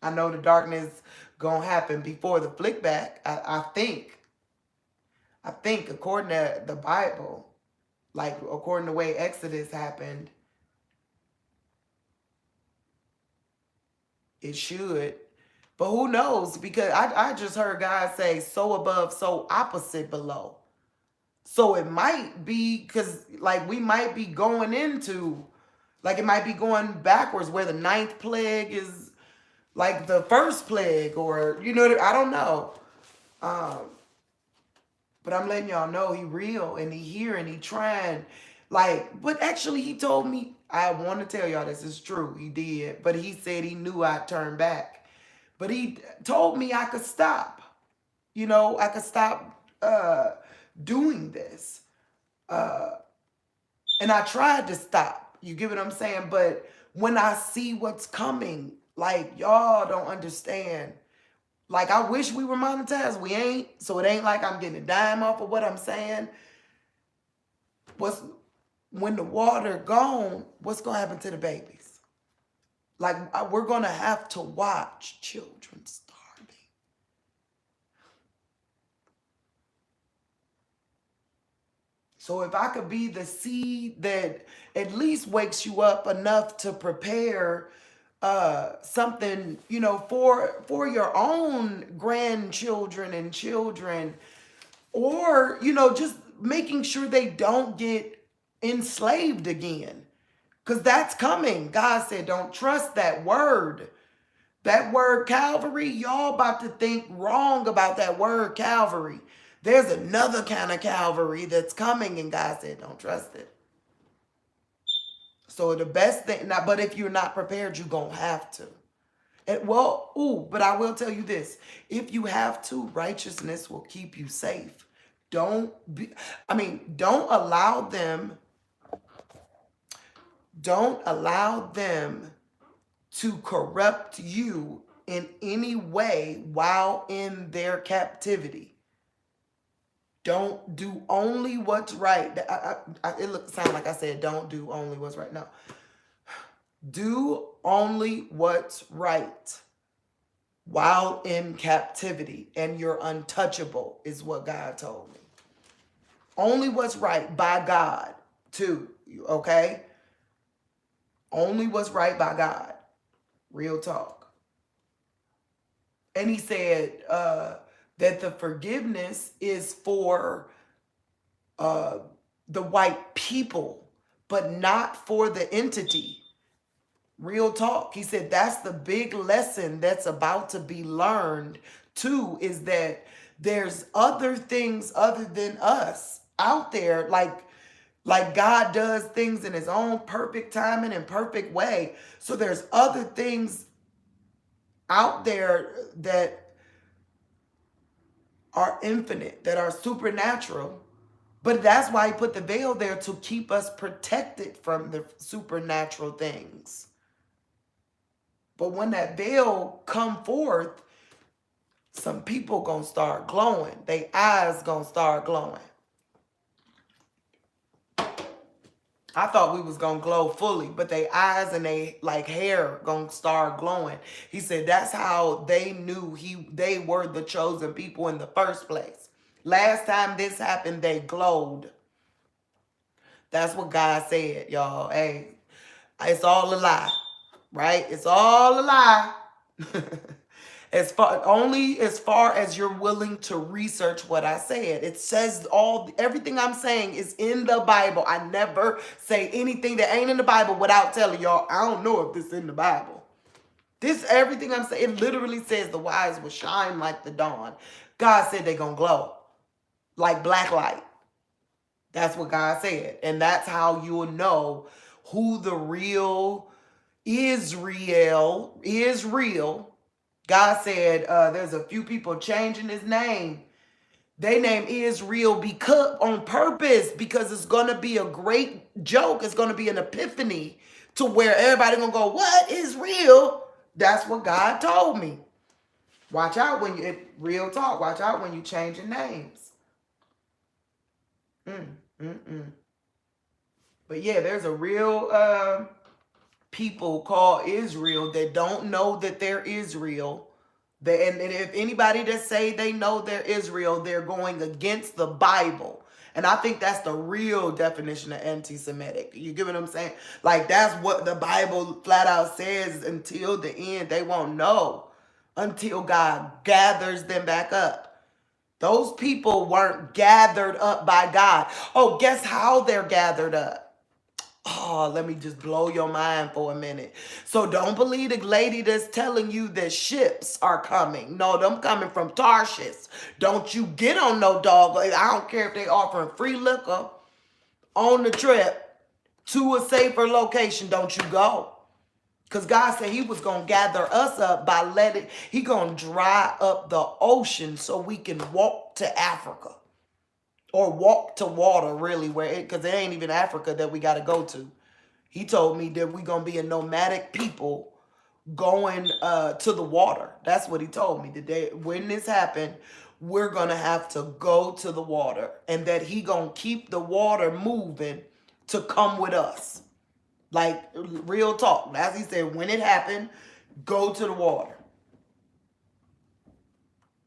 I know the darkness gonna happen before the flick back. I think according to the Bible, like according to the way Exodus happened, it should. But who knows? Because I just heard God say, so above, so opposite below. So it might be, because like we might be going into, like it might be going backwards where the ninth plague is like the first plague, or, you know, I don't know. Um, but I'm letting y'all know he real and he here and he trying. Like, but actually he told me, I want to tell y'all this is true. He did. But he said he knew I'd turn back. But he told me I could stop. You know, I could stop doing this. And I tried to stop. You get what I'm saying? But when I see what's coming, like y'all don't understand. Like I wish we were monetized. We ain't. So it ain't like I'm getting a dime off of what I'm saying. What's when the water gone, what's gonna happen to the babies? Like we're gonna have to watch children starving. So if I could be the seed that at least wakes you up enough to prepare something, you know, for your own grandchildren and children, or, you know, just making sure they don't get enslaved again. Because that's coming. God said, don't trust that word. That word Calvary, y'all about to think wrong about that word Calvary. There's another kind of Calvary that's coming, and God said, don't trust it. So the best thing, now, but if you're not prepared, you're going to have to. And well, but I will tell you this. If you have to, righteousness will keep you safe. Don't allow them to corrupt you in any way while in their captivity. Don't do only what's right. It sounds like I said don't do only what's right. No. Do only what's right while in captivity, and you're untouchable, is what God told me. Only what's right by God, too, okay? Only what's right by God. Real talk. And he said that the forgiveness is for the white people, but not for the entity. Real talk. He said that's the big lesson that's about to be learned too, is that there's other things other than us out there, like God does things in his own perfect timing and perfect way. So there's other things out there that are infinite, that are supernatural. But that's why he put the veil there, to keep us protected from the supernatural things. But when that veil come forth, some people gonna start glowing. Their eyes gonna start glowing. I thought we was gonna glow fully, but their eyes and they like hair gonna start glowing. He said that's how they knew they were the chosen people in the first place. Last time this happened, they glowed. That's what God said, y'all. Hey, it's all a lie, right? It's all a lie. As far as you're willing to research what I said. It says everything I'm saying is in the Bible. I never say anything that ain't in the Bible without telling y'all, I don't know if this is in the Bible. Everything I'm saying, it literally says the wise will shine like the dawn. God said they're going to glow like black light. That's what God said. And that's how you will know who the real Israel is real. God said there's a few people changing his name. They name Israel because on purpose, because it's going to be a great joke. It's going to be an epiphany to where everybody going to go, what is real? That's what God told me. Watch out real talk. Watch out when you change your names. But yeah, there's a real people called Israel that don't know that they're Israel. And if anybody that say they know they're Israel, they're going against the Bible. And I think that's the real definition of anti-Semitic. You get what I'm saying? Like, that's what the Bible flat out says. Until the end, they won't know. until God gathers them back up. Those people weren't gathered up by God. Oh, guess how they're gathered up? Oh, let me just blow your mind for a minute. So don't believe the lady that's telling you that ships are coming. No, them coming from Tarshish. Don't you get on no dog. I don't care if they offering free liquor on the trip to a safer location. Don't you go. Because God said he was going to gather us up by he going to dry up the ocean so we can walk to Africa. Or walk to water, really, because it ain't even Africa that we got to go to. He told me that we're going to be a nomadic people going to the water. That's what he told me. When this happened, we're going to have to go to the water. And that he going to keep the water moving to come with us. Like, real talk. As he said, when it happened, go to the water.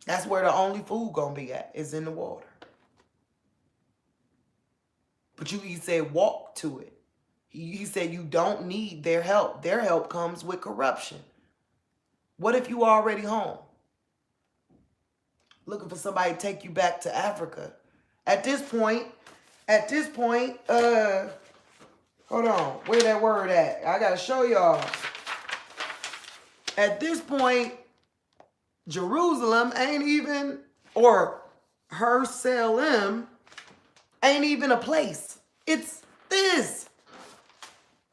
That's where the only food going to be at, is in the water. But he said, walk to it. He said, you don't need their help. Their help comes with corruption. What if you already home? Looking for somebody to take you back to Africa. At this point, hold on. Where that word at? I got to show y'all. At this point, Jerusalem ain't even, or Jerusalem ain't even a place. It's this.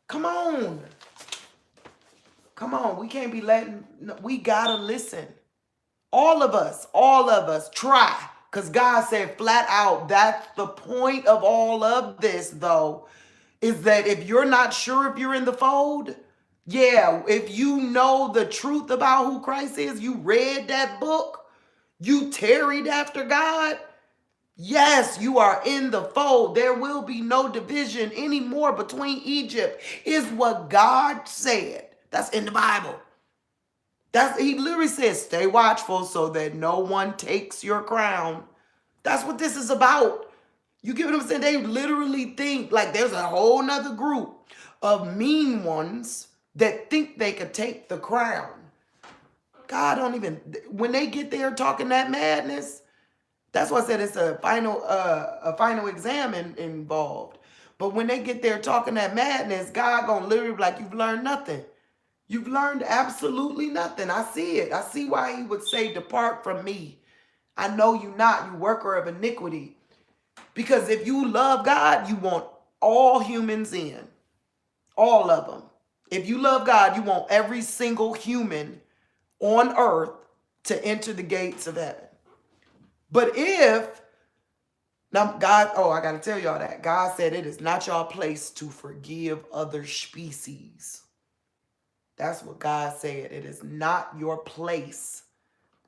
Come on. Come on. We can't be we gotta listen. All of us try. Because God said flat out, that's the point of all of this, though, is that if you're not sure if you're in the fold, yeah, if you know the truth about who Christ is, you read that book, you tarried after God, yes, you are in the fold. There will be no division anymore between Egypt, is what God said. That's in the Bible. He literally says, stay watchful so that no one takes your crown. That's what this is about. You get what I'm saying? They literally think like there's a whole nother group of mean ones that think they could take the crown. God don't even, when they get there talking that madness, that's why I said it's a final exam involved. But when they get there talking that madness, God gonna literally be like, you've learned nothing. You've learned absolutely nothing. I see it. I see why he would say, depart from me. I know you not, you worker of iniquity. Because if you love God, you want all humans in. All of them. If you love God, you want every single human on earth to enter the gates of heaven. But now God, I got to tell y'all that. God said it is not your place to forgive other species. That's what God said. It is not your place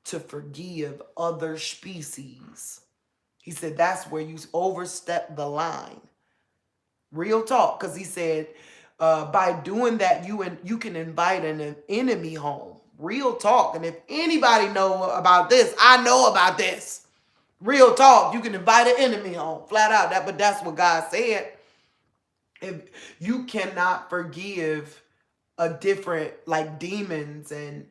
to forgive other species. He said that's where you overstep the line. Real talk, because he said by doing that, you can invite an enemy home. Real talk. And if anybody know about this, I know about this. Real talk. You can invite an enemy home. Flat out. But that's what God said. If you cannot forgive a different, like demons and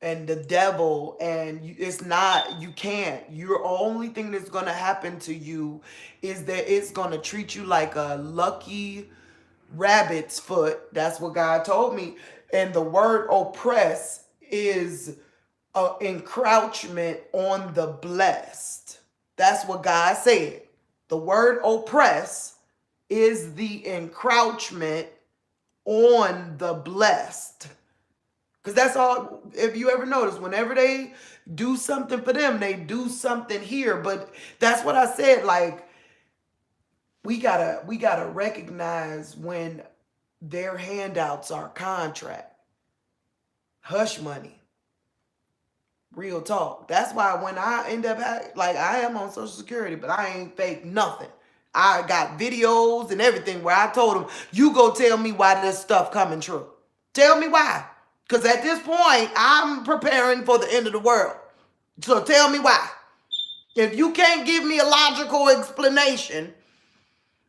the devil, and you can't. Your only thing that's going to happen to you is that it's going to treat you like a lucky rabbit's foot. That's what God told me. And the word oppress is encroachment on the blessed. That's what God said. The word oppress is the encroachment on the blessed. Because that's all, if you ever notice, whenever they do something for them, they do something here. But that's what I said, like, we gotta recognize when their handouts are contract. Hush money. Real talk. That's why when I end up, I am on Social Security, but I ain't fake nothing. I got videos and everything where I told them, you go tell me why this stuff coming true. Tell me why. Because at this point, I'm preparing for the end of the world. So tell me why. If you can't give me a logical explanation,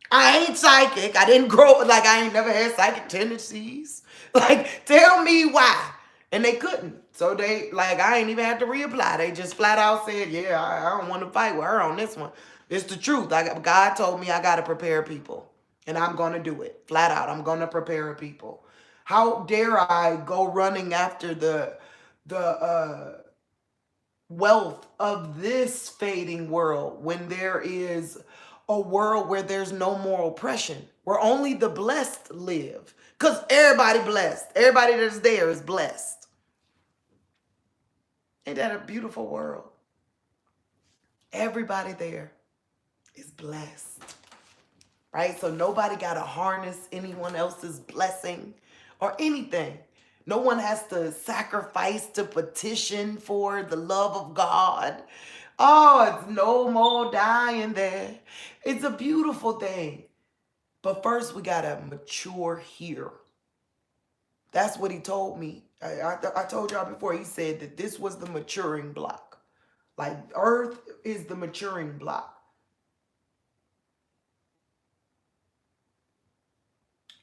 I ain't psychic. I didn't grow I ain't never had psychic tendencies. Like, tell me why. And they couldn't. So they, like, I ain't even had to reapply. They just flat out said, yeah, I don't want to fight with her on this one. It's the truth. God told me I got to prepare people. And I'm going to do it. Flat out. I'm going to prepare people. How dare I go running after the wealth of this fading world when there is a world where there's no more oppression, where only the blessed live? Because everybody blessed. Everybody that's there is blessed. Ain't that a beautiful world? Everybody there is blessed, right? So nobody got to harness anyone else's blessing or anything. No one has to sacrifice to petition for the love of God. Oh, it's no more dying there. It's a beautiful thing. But first, we got to mature here. That's what he told me. I told y'all before, he said that this was the maturing block. Like, earth is the maturing block.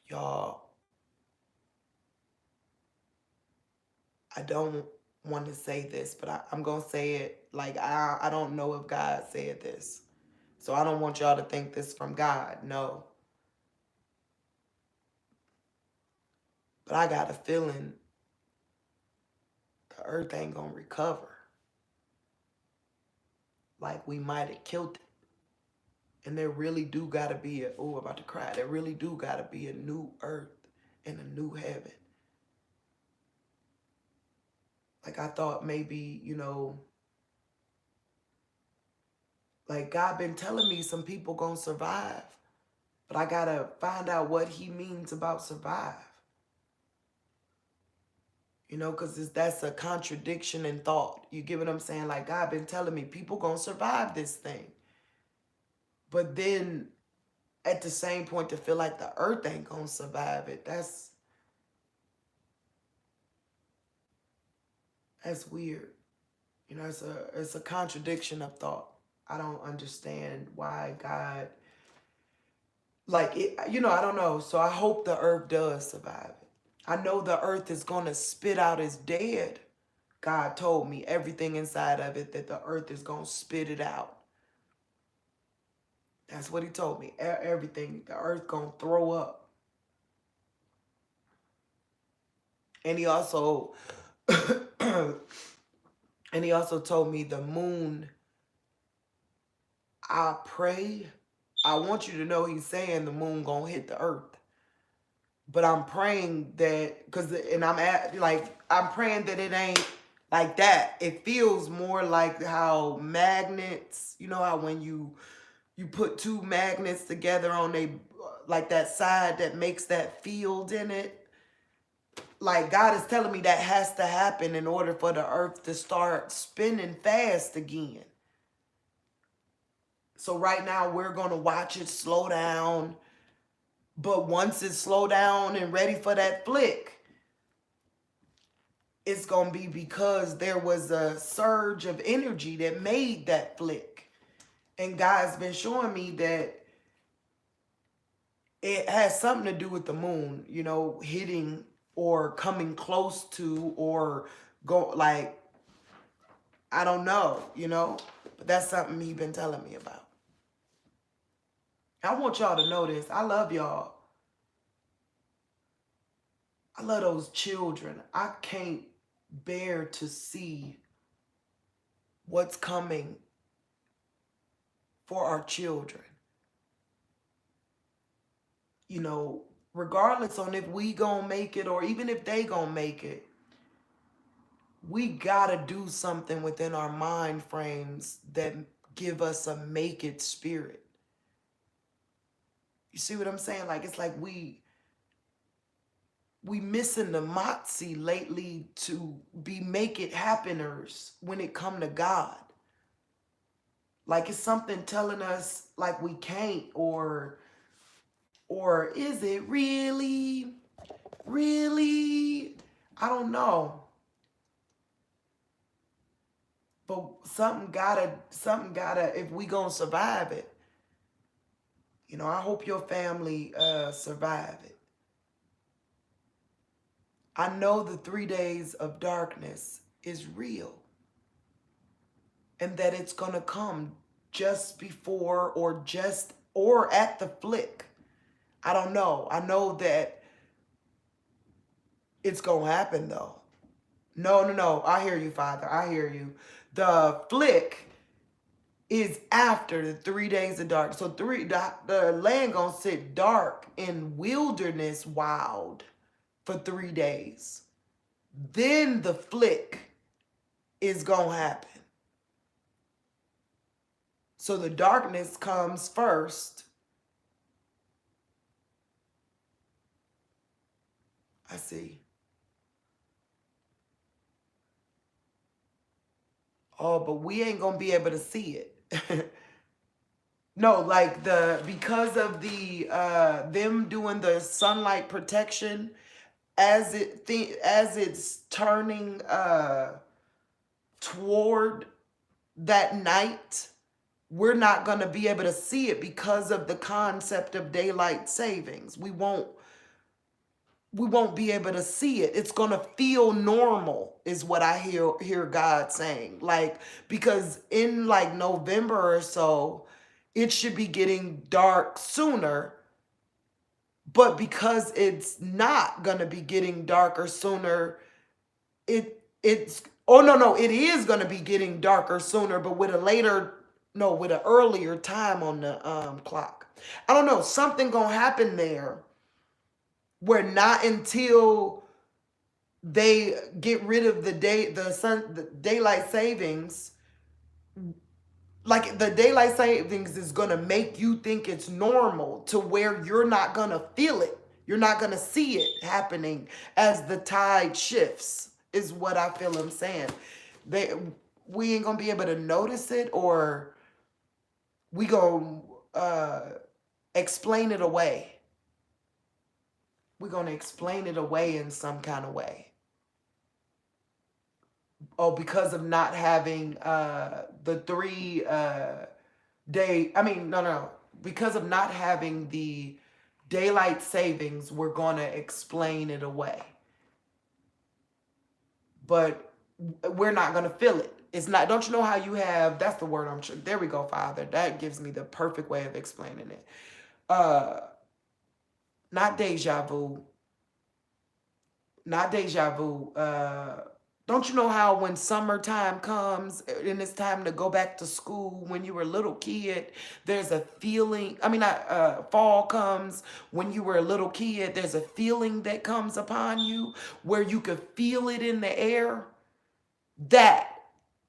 Y'all, I don't want to say this, but I'm going to say it. Like, I don't know if God said this. So I don't want y'all to think this from God. No. But I got a feeling the earth ain't going to recover. Like, we might have killed it. And there really do got to be I'm about to cry. There really do got to be a new earth and a new heaven. Like, I thought maybe, like, God been telling me some people gonna survive. But I gotta find out what he means about survive. Because that's a contradiction in thought. You get what I'm saying? Like, God been telling me people gonna survive this thing. But then, at the same point, to feel like the earth ain't gonna survive it, that's weird. It's a contradiction of thought. I don't understand why God, like, it, I don't know. So I hope the earth does survive it. I know the earth is going to spit out its dead. God told me everything inside of it, that the earth is going to spit it out. That's what he told me. Everything, the earth going to throw up. And he also told me the moon, I pray, I want you to know he's saying the moon going to hit the earth. But I'm praying that, I'm praying that it ain't like that. It feels more like how magnets, how when you put two magnets together on like that side that makes that field in it. Like, God is telling me that has to happen in order for the earth to start spinning fast again. So right now we're going to watch it slow down. But once it slow down and ready for that flick, it's going to be because there was a surge of energy that made that flick. And God's been showing me that it has something to do with the moon, hitting or coming close to or go, like, I don't know, but that's something he's been telling me about. I want y'all to know this. I love y'all. I love those children. I can't bear to see what's coming for our children. Regardless on if we gonna make it or even if they gonna make it, we gotta do something within our mind frames that give us a make it spirit. You see what I'm saying? Like, it's like we missing the moxie lately to be make it happeners when it come to God. Like, it's something telling us like we can't, or is it really, really? I don't know. But something gotta, if we gonna survive it, I hope your family survive it. I know the 3 days of darkness is real and that it's going to come just before or at the flick. I don't know. I know that it's going to happen though. No, no, no. I hear you, Father. I hear you. The flick is after the 3 days of dark. So the land gonna sit dark in wilderness wild for 3 days. Then the flick is gonna happen. So the darkness comes first. I see. Oh, but we ain't gonna be able to see it. No, like because of the them doing the sunlight protection as it's turning toward that night, we're not going to be able to see it because of the concept of daylight savings. We won't be able to see it. It's going to feel normal is what I hear God saying. Like, because in like November or so, it should be getting dark sooner, but because it's not going to be getting darker sooner, it's oh no, it is going to be getting darker sooner, but with a later no, with an earlier time on the clock. I don't know, something going to happen there where not until they get rid of the daylight savings, like the daylight savings is going to make you think it's normal to where you're not going to feel it. You're not going to see it happening as the tide shifts is what I feel I'm saying. They we ain't going to be able to notice it, or we going to explain it away. We're going to explain it away in some kind of way. Oh, because of not having the 3 day, I mean, no. Because of not having the daylight savings, we're going to explain it away. But we're not going to feel it. It's not, don't you know how you have, that's the word I'm sure. There we go, Father. That gives me the perfect way of explaining it. Not deja vu. Not deja vu. Don't you know how when summertime comes and it's time to go back to school, when you were a little kid, there's a feeling, I mean, fall comes when you were a little kid, there's a feeling that comes upon you where you could feel it in the air. That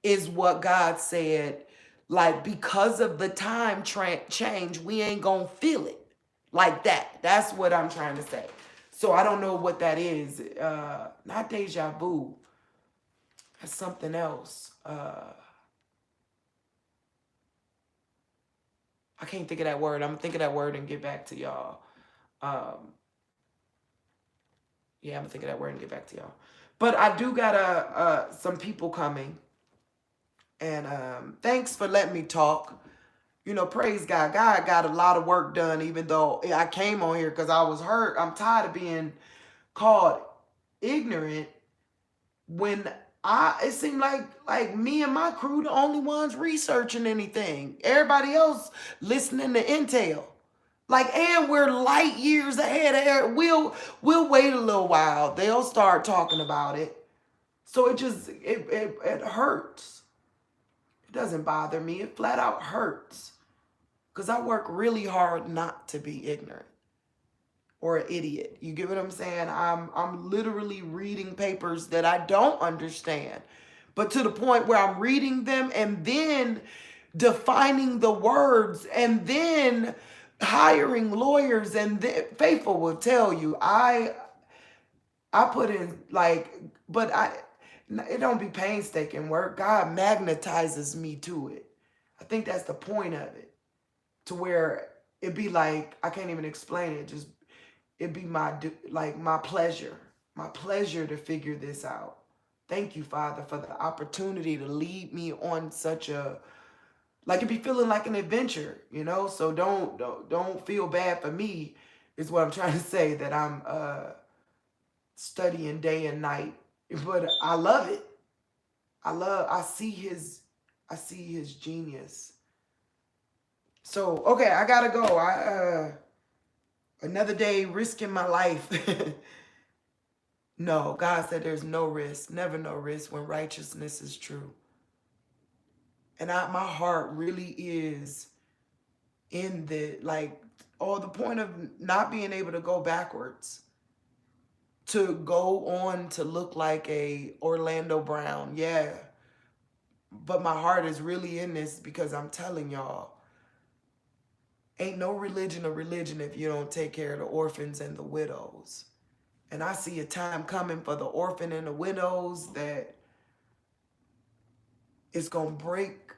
is what God said. Like, because of the time change, we ain't gonna feel it like that. That's what I'm trying to say. So I don't know what that is. Not deja vu. That's something else. I can't think of that word. I'm gonna think of that word and get back to y'all. Yeah, I'm gonna think of that word and get back to y'all. But I do got some people coming, and thanks for letting me talk. You know, praise God. God got a lot of work done, even though I came on here because I was hurt. I'm tired of being called ignorant when it seemed like me and my crew the only ones researching anything. Everybody else listening to intel. Like, and we're light years ahead of air. We'll wait a little while. They'll start talking about it. So it hurts. It doesn't bother me. It flat out hurts. Because I work really hard not to be ignorant or an idiot. You get what I'm saying? I'm literally reading papers that I don't understand, but to the point where I'm reading them and then defining the words and then hiring lawyers, and Faithful will tell you I put in like, but it don't be painstaking work. God magnetizes me to it. I think that's the point of it, to where it be like I can't even explain it. Just it'd be my pleasure to figure this out. Thank you, Father, for the opportunity to lead me on such a, like, it be feeling like an adventure, you know. So don't feel bad for me, is what I'm trying to say. That I'm studying day and night. But I love it. I see his genius. So okay, I gotta go. Another day risking my life. No, God said there's no risk, never no risk when righteousness is true. And my heart really is in the, like, the point of not being able to go backwards, to go on to look like a Orlando Brown. Yeah. But my heart is really in this because I'm telling y'all, ain't no religion a religion if you don't take care of the orphans and the widows. And I see a time coming for the orphan and the widows that it's gonna break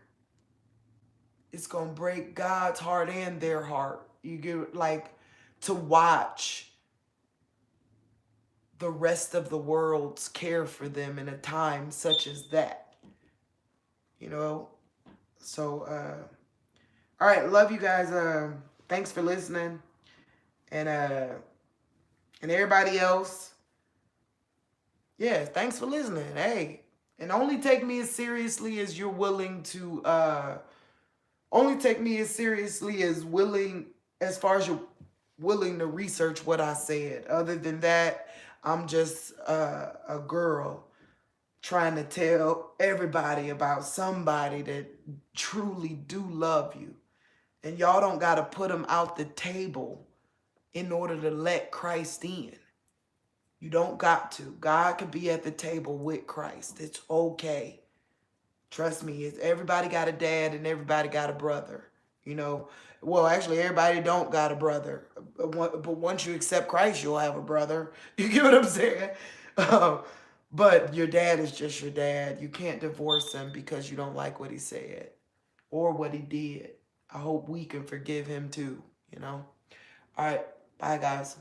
God's heart and their heart. You get, like, to watch the rest of the world's care for them in a time such as that. You know? So all right, love you guys. Thanks for listening. And everybody else, yeah, thanks for listening. Hey, and only take me as seriously as you're willing to only take me as seriously as far as you're willing to research what I said. Other than that, I'm just a girl trying to tell everybody about somebody that truly do love you. And y'all don't got to put them out the table in order to let Christ in. You don't got to. God could be at the table with Christ. It's okay. Trust me, everybody got a dad and everybody got a brother. You know, well, actually, everybody don't got a brother. But once you accept Christ, you'll have a brother. You get what I'm saying? But your dad is just your dad. You can't divorce him because you don't like what he said or what he did. I hope we can forgive him too, you know? All right. Bye, guys.